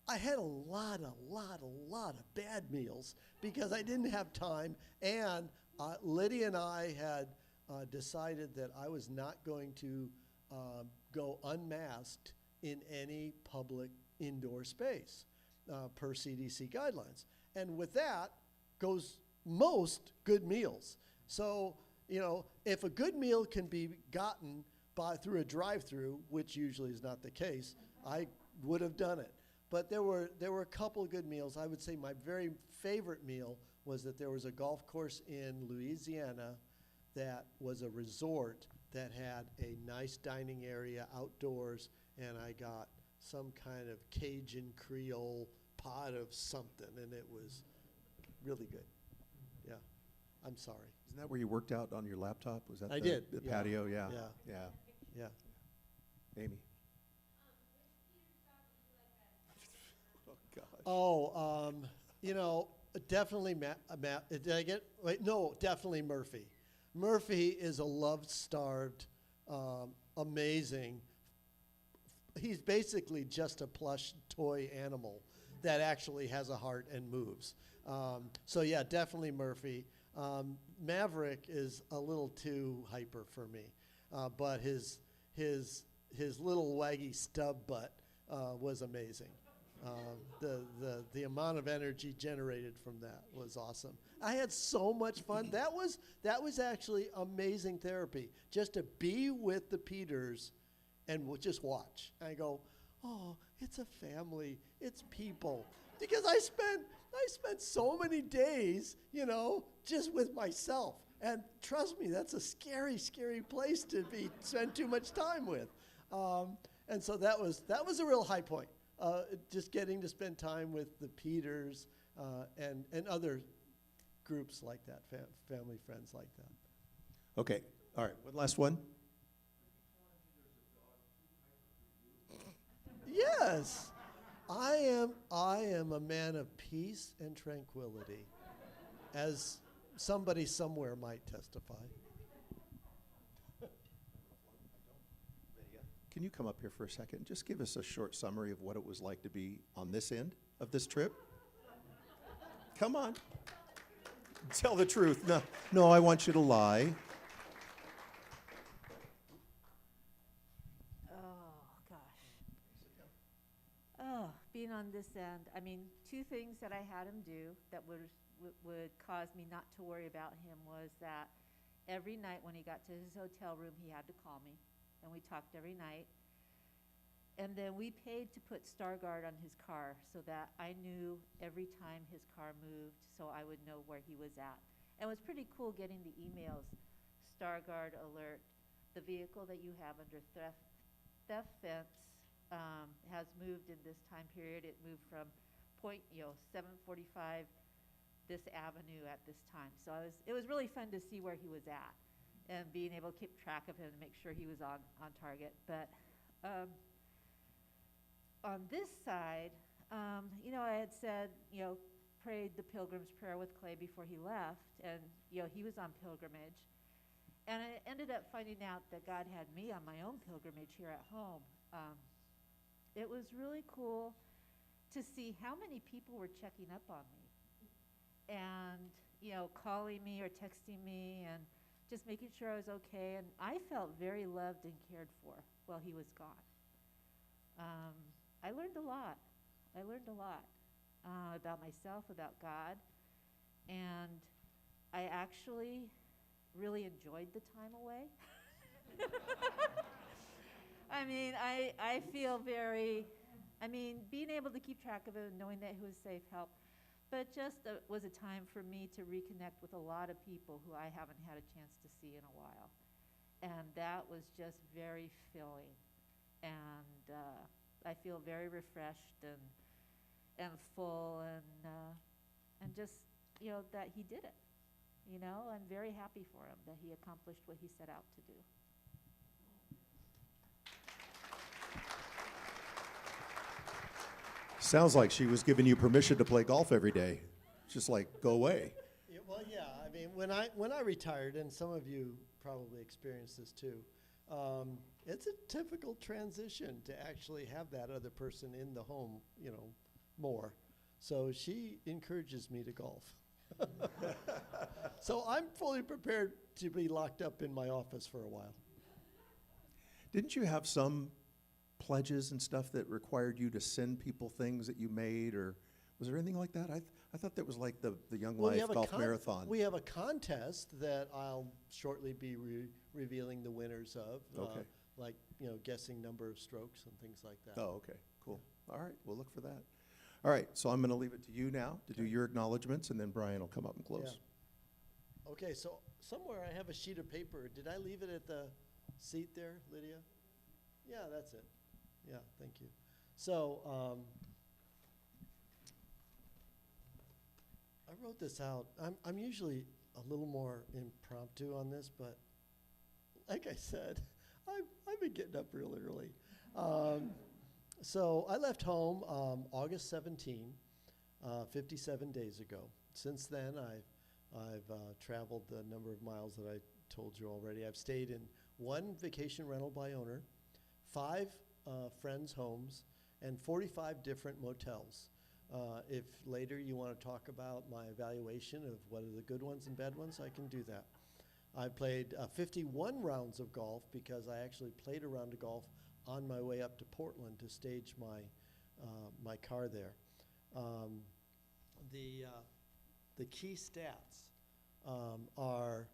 I had a lot of bad meals because I didn't have time, and Lydia and I had decided that I was not going to go unmasked in any public indoor space per CDC guidelines. And with that goes most good meals. So, if a good meal can be gotten through a drive-through, which usually is not the case, I would have done it. But there were a couple of good meals. I would say my very favorite meal was that there was a golf course in Louisiana that was a resort that had a nice dining area outdoors, and I got some kind of Cajun Creole pot of something, and it was really good. Yeah, I'm sorry. Isn't that where you worked out on your laptop? Was that I the, did, the yeah. patio? Yeah. Yeah. Yeah. Yeah. Amy. Oh, gosh. Definitely did I get, wait, no, definitely Murphy. Murphy is a love-starved, amazing, he's basically just a plush toy animal that actually has a heart and moves. So yeah, definitely Murphy. Maverick is a little too hyper for me, but his little waggy stub butt was amazing. The amount of energy generated from that was awesome. I had so much fun. That was actually amazing therapy, just to be with the Peters and just watch. And I go, oh, it's a family, it's people. Because I spent so many days, just with myself. And trust me, that's a scary, scary place to spend too much time with. And so that was a real high point. Just getting to spend time with the Peters and other groups like that, family friends like that. Okay. All right. One last one. Yes, I am a man of peace and tranquility, as somebody somewhere might testify. Can you come up here for a second? Just give us a short summary of what it was like to be on this end of this trip. Come on. Tell the truth. No, I want you to lie. Oh, gosh. Oh, being on this end, I mean, two things that I had him do that would cause me not to worry about him was that every night when he got to his hotel room, he had to call me, and we talked every night. And then we paid to put StarGuard on his car so that I knew every time his car moved, so I would know where he was at. And it was pretty cool getting the emails, StarGuard alert, the vehicle that you have under theft fence has moved in this time period. It moved from 7:45 this avenue at this time. So it was really fun to see where he was at and being able to keep track of him and make sure he was on target. But on this side, I had said, prayed the Pilgrim's Prayer with Clay before he left, and, he was on pilgrimage. And I ended up finding out that God had me on my own pilgrimage here at home. It was really cool to see how many people were checking up on me. and, calling me or texting me and just making sure I was okay. And I felt very loved and cared for while he was gone. I learned a lot. About myself, about God. And I actually really enjoyed the time away. I feel being able to keep track of it and knowing that he was safe helped. But just was a time for me to reconnect with a lot of people who I haven't had a chance to see in a while. And that was just very filling. And I feel very refreshed and full and just, that he did it. I'm very happy for him that he accomplished what he set out to do. Sounds like she was giving you permission to play golf every day. Just like, go away. Yeah, well, yeah. When I retired, and some of you probably experienced this too, it's a typical transition to actually have that other person in the home, more. So she encourages me to golf. So I'm fully prepared to be locked up in my office for a while. Didn't you have some pledges and stuff that required you to send people things that you made, or was there anything like that? I thought that was like the Young Well, we Life have Golf Marathon. We have a contest that I'll shortly be revealing the winners of. Okay. Like, guessing number of strokes and things like that. Oh, okay, cool. All right, we'll look for that. All right, so I'm going to leave it to you now to do your acknowledgments, and then Brian will come up and close. Yeah. Okay, so somewhere I have a sheet of paper. Did I leave it at the seat there, Lydia? Yeah, that's it. Yeah, thank you. So I wrote this out. I'm usually a little more impromptu on this, but like I said, I've been getting up real early. So I left home August 17, 57 days ago. Since then, I've traveled the number of miles that I told you already. I've stayed in 1 vacation rental by owner, 5 friends' homes, and 45 different motels. If later you want to talk about my evaluation of what are the good ones and bad ones, I can do that. I played 51 rounds of golf because I actually played a round of golf on my way up to Portland to stage my car there. The key stats are,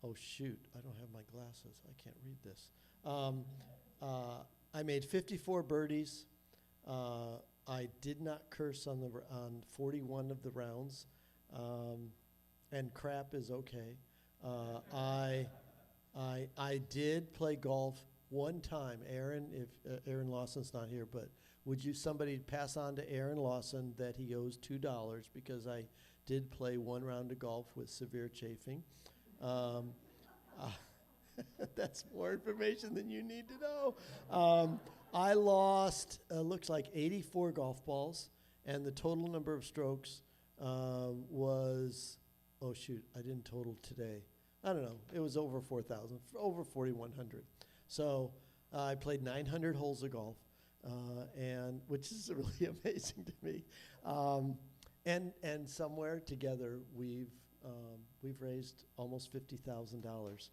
oh shoot, I don't have my glasses. I can't read this. I made 54 birdies. I did not curse on 41 of the rounds, and crap is okay. I did play golf one time. Aaron, if Aaron Lawson's not here, but would somebody pass on to Aaron Lawson that he owes $2 because I did play 1 round of golf with severe chafing. That's more information than you need to know. I lost, looks like 84 golf balls, and the total number of strokes was, oh shoot, I didn't total today. I don't know, it was over 4,000, over 4,100. So I played 900 holes of golf, and which is really amazing to me. And somewhere together we've raised almost $50,000.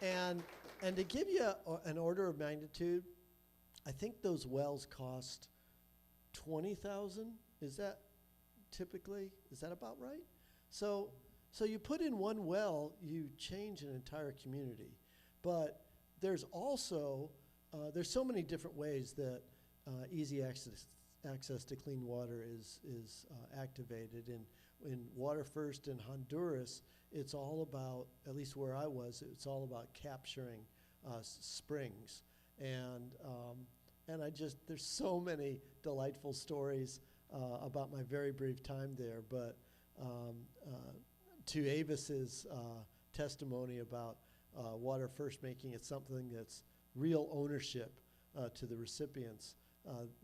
And to give you an order of magnitude, I think those wells cost $20,000. Is that about right? So you put in 1 well, you change an entire community. But there's also, there's so many different ways that easy access to clean water is activated. In Water First in Honduras, it's all about, at least where I was, it's all about capturing springs. And there's so many delightful stories about my very brief time there. But to Avis's testimony about Water First making it something that's real ownership to the recipients,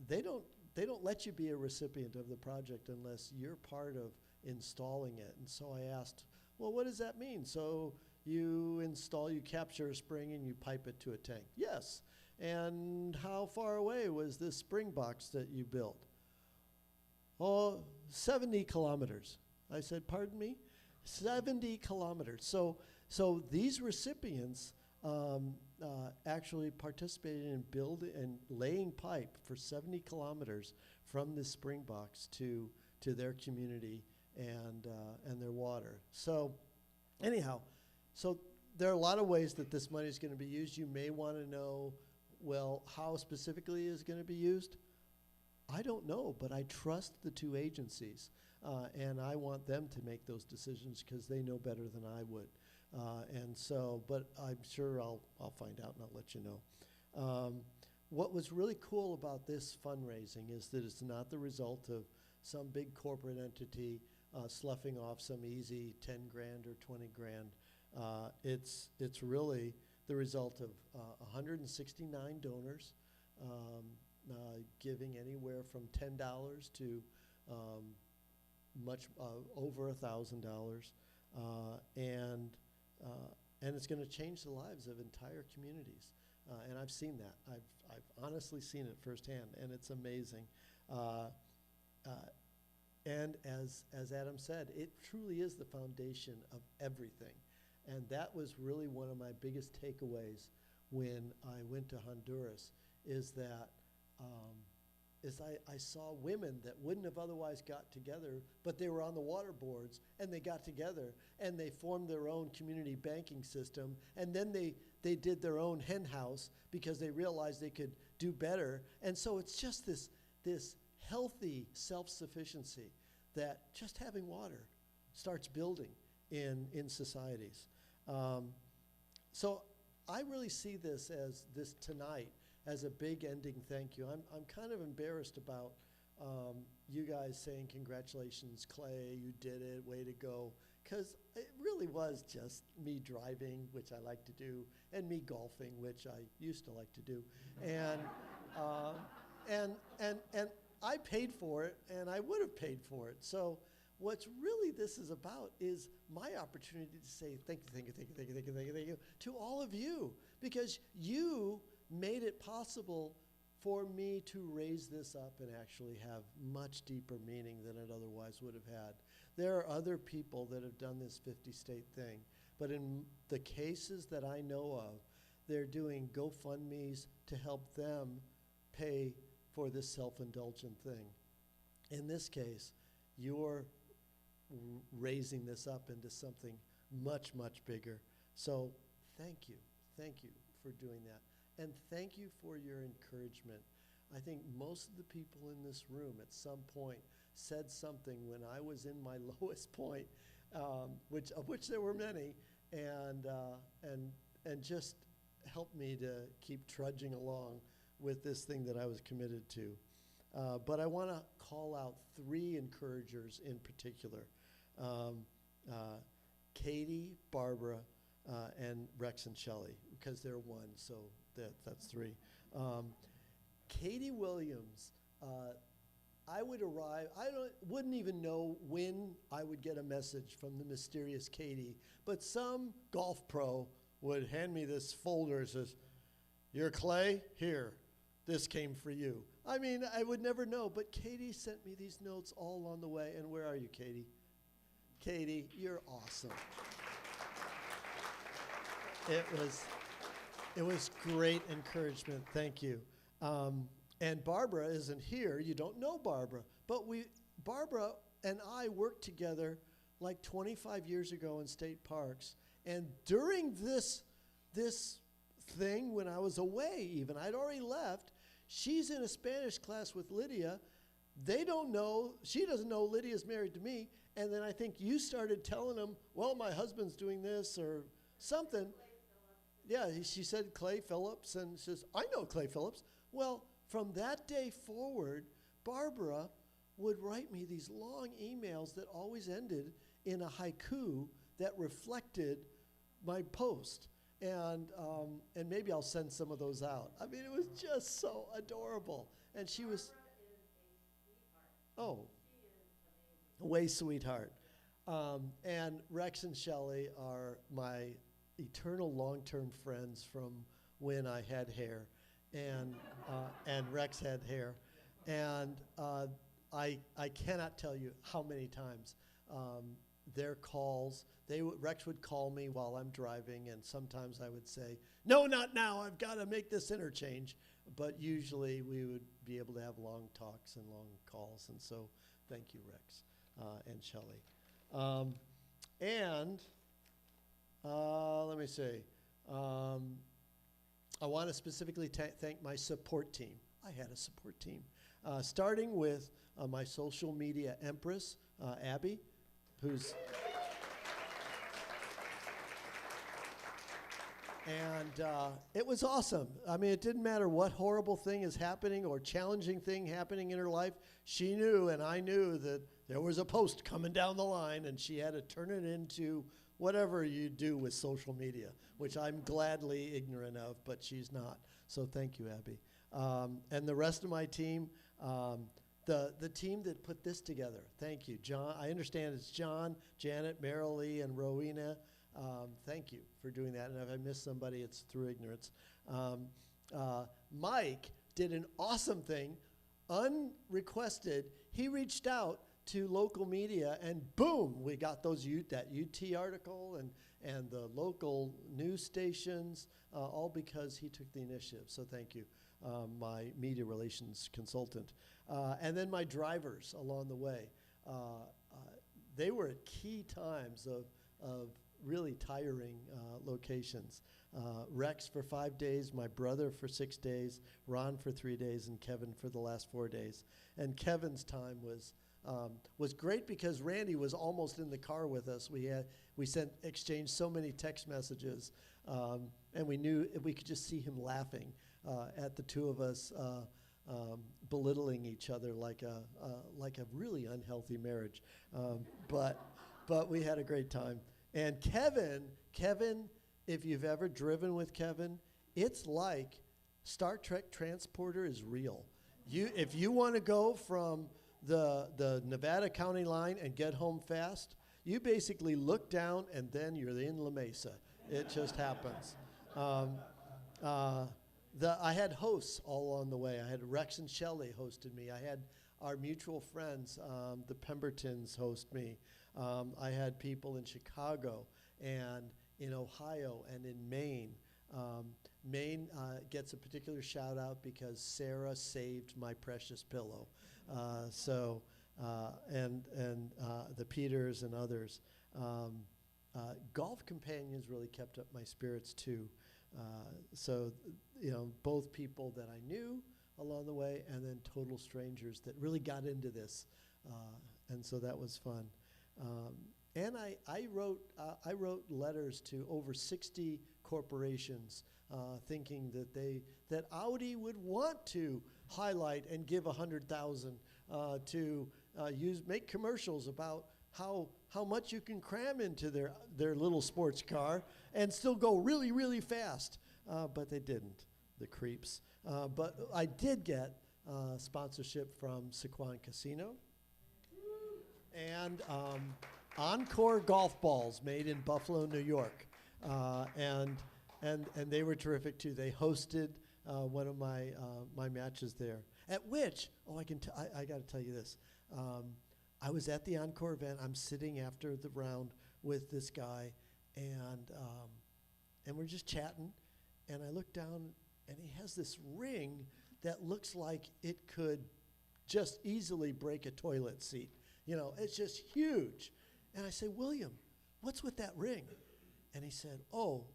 they don't let you be a recipient of the project unless you're part of installing it. And so I asked, well, what does that mean? So you capture a spring and you pipe it to a tank. Yes. And how far away was this spring box that you built? Oh, 70 kilometers. I said, pardon me? 70 kilometers. So these recipients actually participated in building and laying pipe for 70 kilometers from this spring box to their community and their water. So anyhow, so there are a lot of ways that this money is going to be used. You may want to know, well, how specifically is going to be used? I don't know, but I trust the two agencies, and I want them to make those decisions because they know better than I would. And so, but I'm sure I'll find out and I'll let you know. What was really cool about this fundraising is that it's not the result of some big corporate entity sloughing off some easy 10 grand or 20 grand. It's really the result of 169 donors giving anywhere from $10 to much over $1,000, and it's going to change the lives of entire communities. And I've seen that. I've honestly seen it firsthand, and it's amazing. And as Adam said, it truly is the foundation of everything. And that was really one of my biggest takeaways when I went to Honduras, is that I saw women that wouldn't have otherwise got together, but they were on the water boards, and they got together, and they formed their own community banking system, and then they did their own hen house because they realized they could do better. And so it's just this healthy self-sufficiency that just having water starts building in societies. So I really see this tonight as a big ending thank you. I'm kind of embarrassed about you guys saying congratulations, Clay, you did it, way to go, because it really was just me driving, which I like to do, and me golfing, which I used to like to do, and I paid for it, and I would have paid for it. So what's really this is about is my opportunity to say thank you to all of you, because you made it possible for me to raise this up and actually have much deeper meaning than it otherwise would have had. There are other people that have done this 50-state thing, but in the cases that I know of, they're doing GoFundMes to help them pay for this self-indulgent thing. In this case, you're raising this up into something much, much bigger. So thank you for doing that. And thank you for your encouragement. I think most of the people in this room at some point said something when I was in my lowest point, of which there were many, and just helped me to keep trudging along with this thing that I was committed to. But I want to call out 3 encouragers in particular. Katie, Barbara, and Rex and Shelley, because they're one, so that's 3. Katie Williams, I would arrive, wouldn't even know when I would get a message from the mysterious Katie, but some golf pro would hand me this folder that says, "You're Clay? Here, this came for you." I mean, I would never know, but Katie sent me these notes all along the way, and where are you, Katie? Katie, you're awesome. It was great encouragement. Thank you. And Barbara isn't here. You don't know Barbara, but Barbara and I worked together like 25 years ago in state parks. And during this thing, when I was away, even I'd already left. She's in a Spanish class with Lydia. They don't know. She doesn't know Lydia's married to me. And then I think you started telling them, "Well, my husband's doing this," or something. Yeah, she said Clay Phillips, and she says, "I know Clay Phillips." Well, from that day forward, Barbara would write me these long emails that always ended in a haiku that reflected my post. And maybe I'll send some of those out. I mean, it was just so adorable. And she was, oh, way sweetheart. And Rex and Shelley are my eternal long-term friends from when I had hair, and Rex had hair. And I cannot tell you how many times their calls, Rex would call me while I'm driving, and sometimes I would say, no, not now, I've got to make this interchange. But usually we would be able to have long talks and long calls, and so thank you, Rex and Shelley. Let me see. I want to specifically thank my support team. I had a support team, starting with my social media empress, Abby, who's... And it was awesome. I mean, it didn't matter what horrible thing is happening or challenging thing happening in her life. She knew, and I knew, that there was a post coming down the line, and she had to turn it into whatever you do with social media, which I'm gladly ignorant of, but she's not. So thank you, Abby. And the rest of my team, the team that put this together, thank you. John, I understand it's John, Janet, Marilee, and Rowena. Thank you for doing that. And if I missed somebody, it's through ignorance. Mike did an awesome thing, unrequested. He reached out to local media, and boom, we got that UT article and the local news stations, all because he took the initiative. So thank you, my media relations consultant. And then my drivers along the way. They were at key times of really tiring locations. Rex for 5 days, my brother for 6 days, Ron for 3 days, and Kevin for the last 4 days. And Kevin's time was great because Randy was almost in the car with us. We exchanged so many text messages, and we knew we could just see him laughing at the two of us belittling each other like a really unhealthy marriage. But we had a great time. And Kevin, if you've ever driven with Kevin, it's like Star Trek transporter is real. If you want to go from the Nevada County line and get home fast, you basically look down and then you're in La Mesa. It just happens. I had hosts all along the way. I had Rex and Shelley hosted me. I had our mutual friends, the Pembertons, host me. I had people in Chicago and in Ohio and in Maine. Maine gets a particular shout out because Sarah saved my precious pillow. And the Peters and others. Golf Companions really kept up my spirits too. Both people that I knew along the way and then total strangers that really got into this. And so that was fun. And I wrote letters to over 60 corporations, thinking that Audi would want to highlight and give $100,000 to make commercials about how much you can cram into their little sports car and still go really, really fast. But they didn't, the creeps. But I did get sponsorship from Sequan Casino and Encore golf balls made in Buffalo, New York. And they were terrific too. They hosted one of my matches there. At which, I got to tell you this. I was at the Encore event. I'm sitting after the round with this guy, and we're just chatting. And I look down, and he has this ring that looks like it could just easily break a toilet seat. It's just huge. And I say, William, what's with that ring? And he said, oh,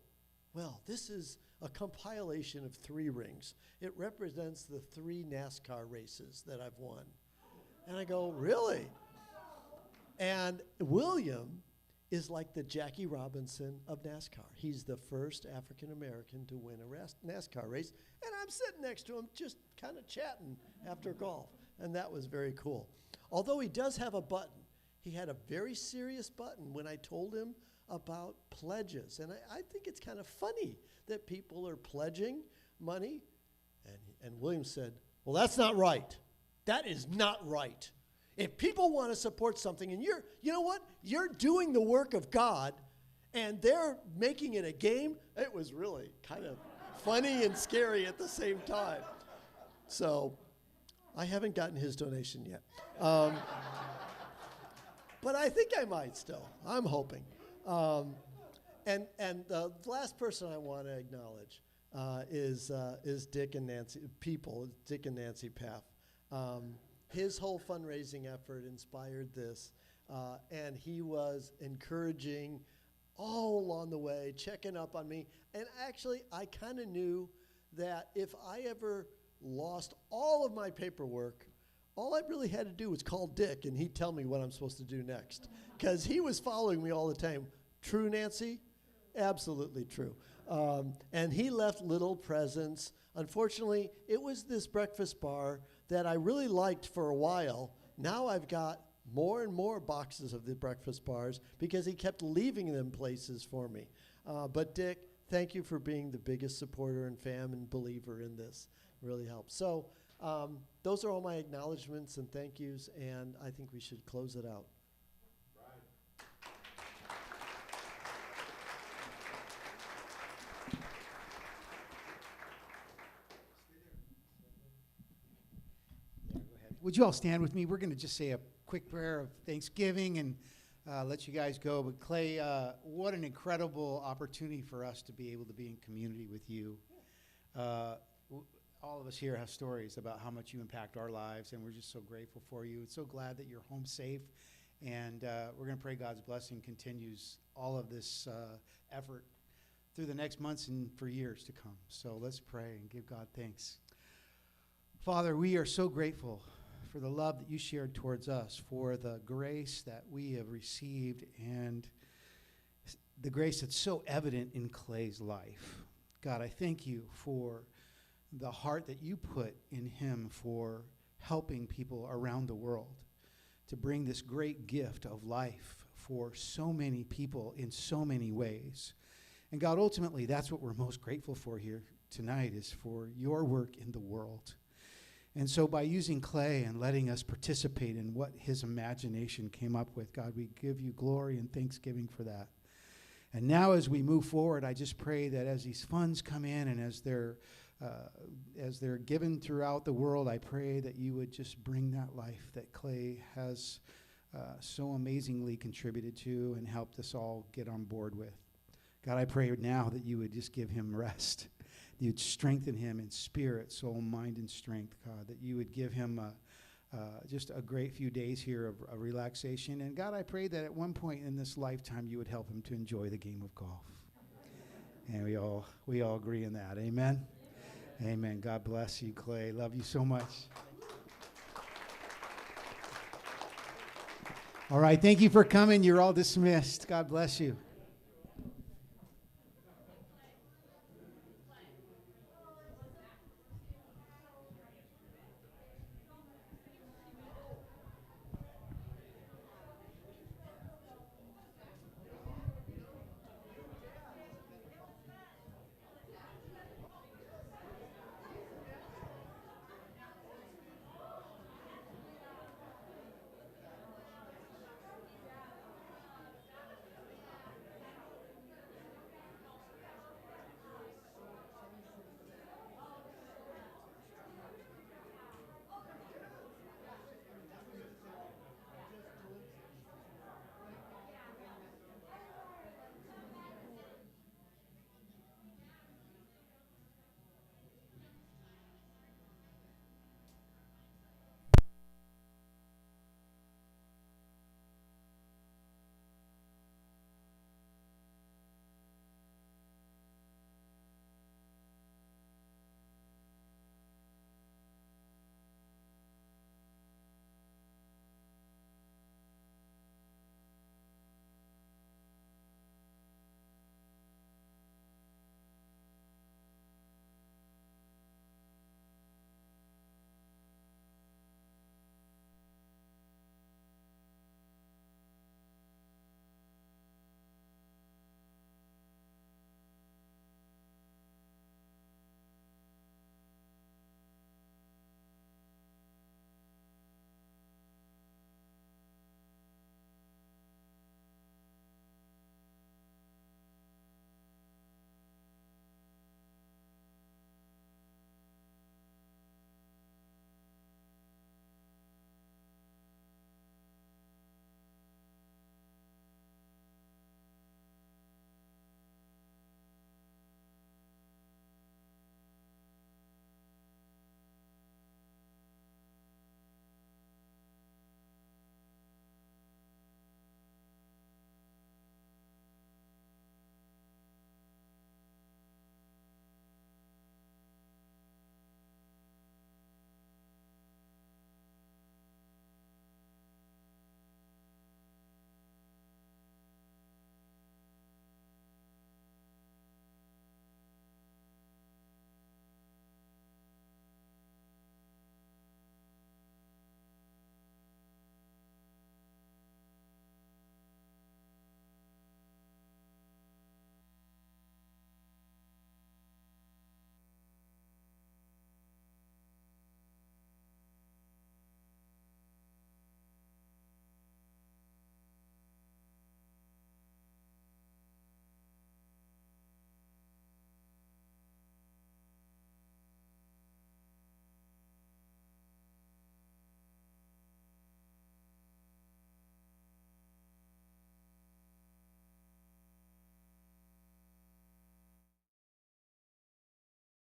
well, this is a compilation of 3 rings. It represents the 3 NASCAR races that I've won. And I go, really? And William is like the Jackie Robinson of NASCAR. He's the first African-American to win a NASCAR race. And I'm sitting next to him just kind of chatting after golf. And that was very cool. Although he does have a button. He had a very serious button when I told him about pledges. And I think it's kind of funny that people are pledging money. And William said, well, that's not right. That is not right. If people want to support something, and you know what? You're doing the work of God, and they're making it a game, it was really kind of funny and scary at the same time. So I haven't gotten his donation yet. But I think I might still. I'm hoping. And the last person I want to acknowledge is Dick and Nancy, Dick and Nancy Paff. His whole fundraising effort inspired this, and he was encouraging all along the way, checking up on me. And actually, I kind of knew that if I ever lost all of my paperwork, all I really had to do was call Dick, and he'd tell me what I'm supposed to do next. Because he was following me all the time. True, Nancy? Absolutely true. And he left little presents. Unfortunately, it was this breakfast bar that I really liked for a while. Now I've got more and more boxes of the breakfast bars because he kept leaving them places for me. But Dick, thank you for being the biggest supporter and fan and believer in this. It really helps. So those are all my acknowledgments and thank yous, and I think we should close it out. Would you all stand with me? We're going to just say a quick prayer of thanksgiving and let you guys go. But Clay, what an incredible opportunity for us to be able to be in community with you. All of us here have stories about how much you impact our lives, and we're just so grateful for you. And so glad that you're home safe. And we're going to pray God's blessing continues all of this effort through the next months and for years to come. So let's pray and give God thanks. Father, we are so grateful for the love that you shared towards us, for the grace that we have received, and the grace that's so evident in Clay's life. God, I thank you for the heart that you put in him for helping people around the world to bring this great gift of life for so many people in so many ways. And God, ultimately, that's what we're most grateful for here tonight, is for your work in the world. And so by using Clay and letting us participate in what his imagination came up with, God, we give you glory and thanksgiving for that. And now as we move forward, I just pray that as these funds come in and as they're given throughout the world, I pray that you would just bring that life that Clay has so amazingly contributed to and helped us all get on board with. God, I pray now that you would just give him rest. You'd strengthen him in spirit, soul, mind, and strength, God, that you would give him just a great few days here of relaxation. And God, I pray that at one point in this lifetime, you would help him to enjoy the game of golf. And we all agree in that. Amen? Amen. God bless you, Clay. Love you so much. All right. Thank you for coming. You're all dismissed. God bless you.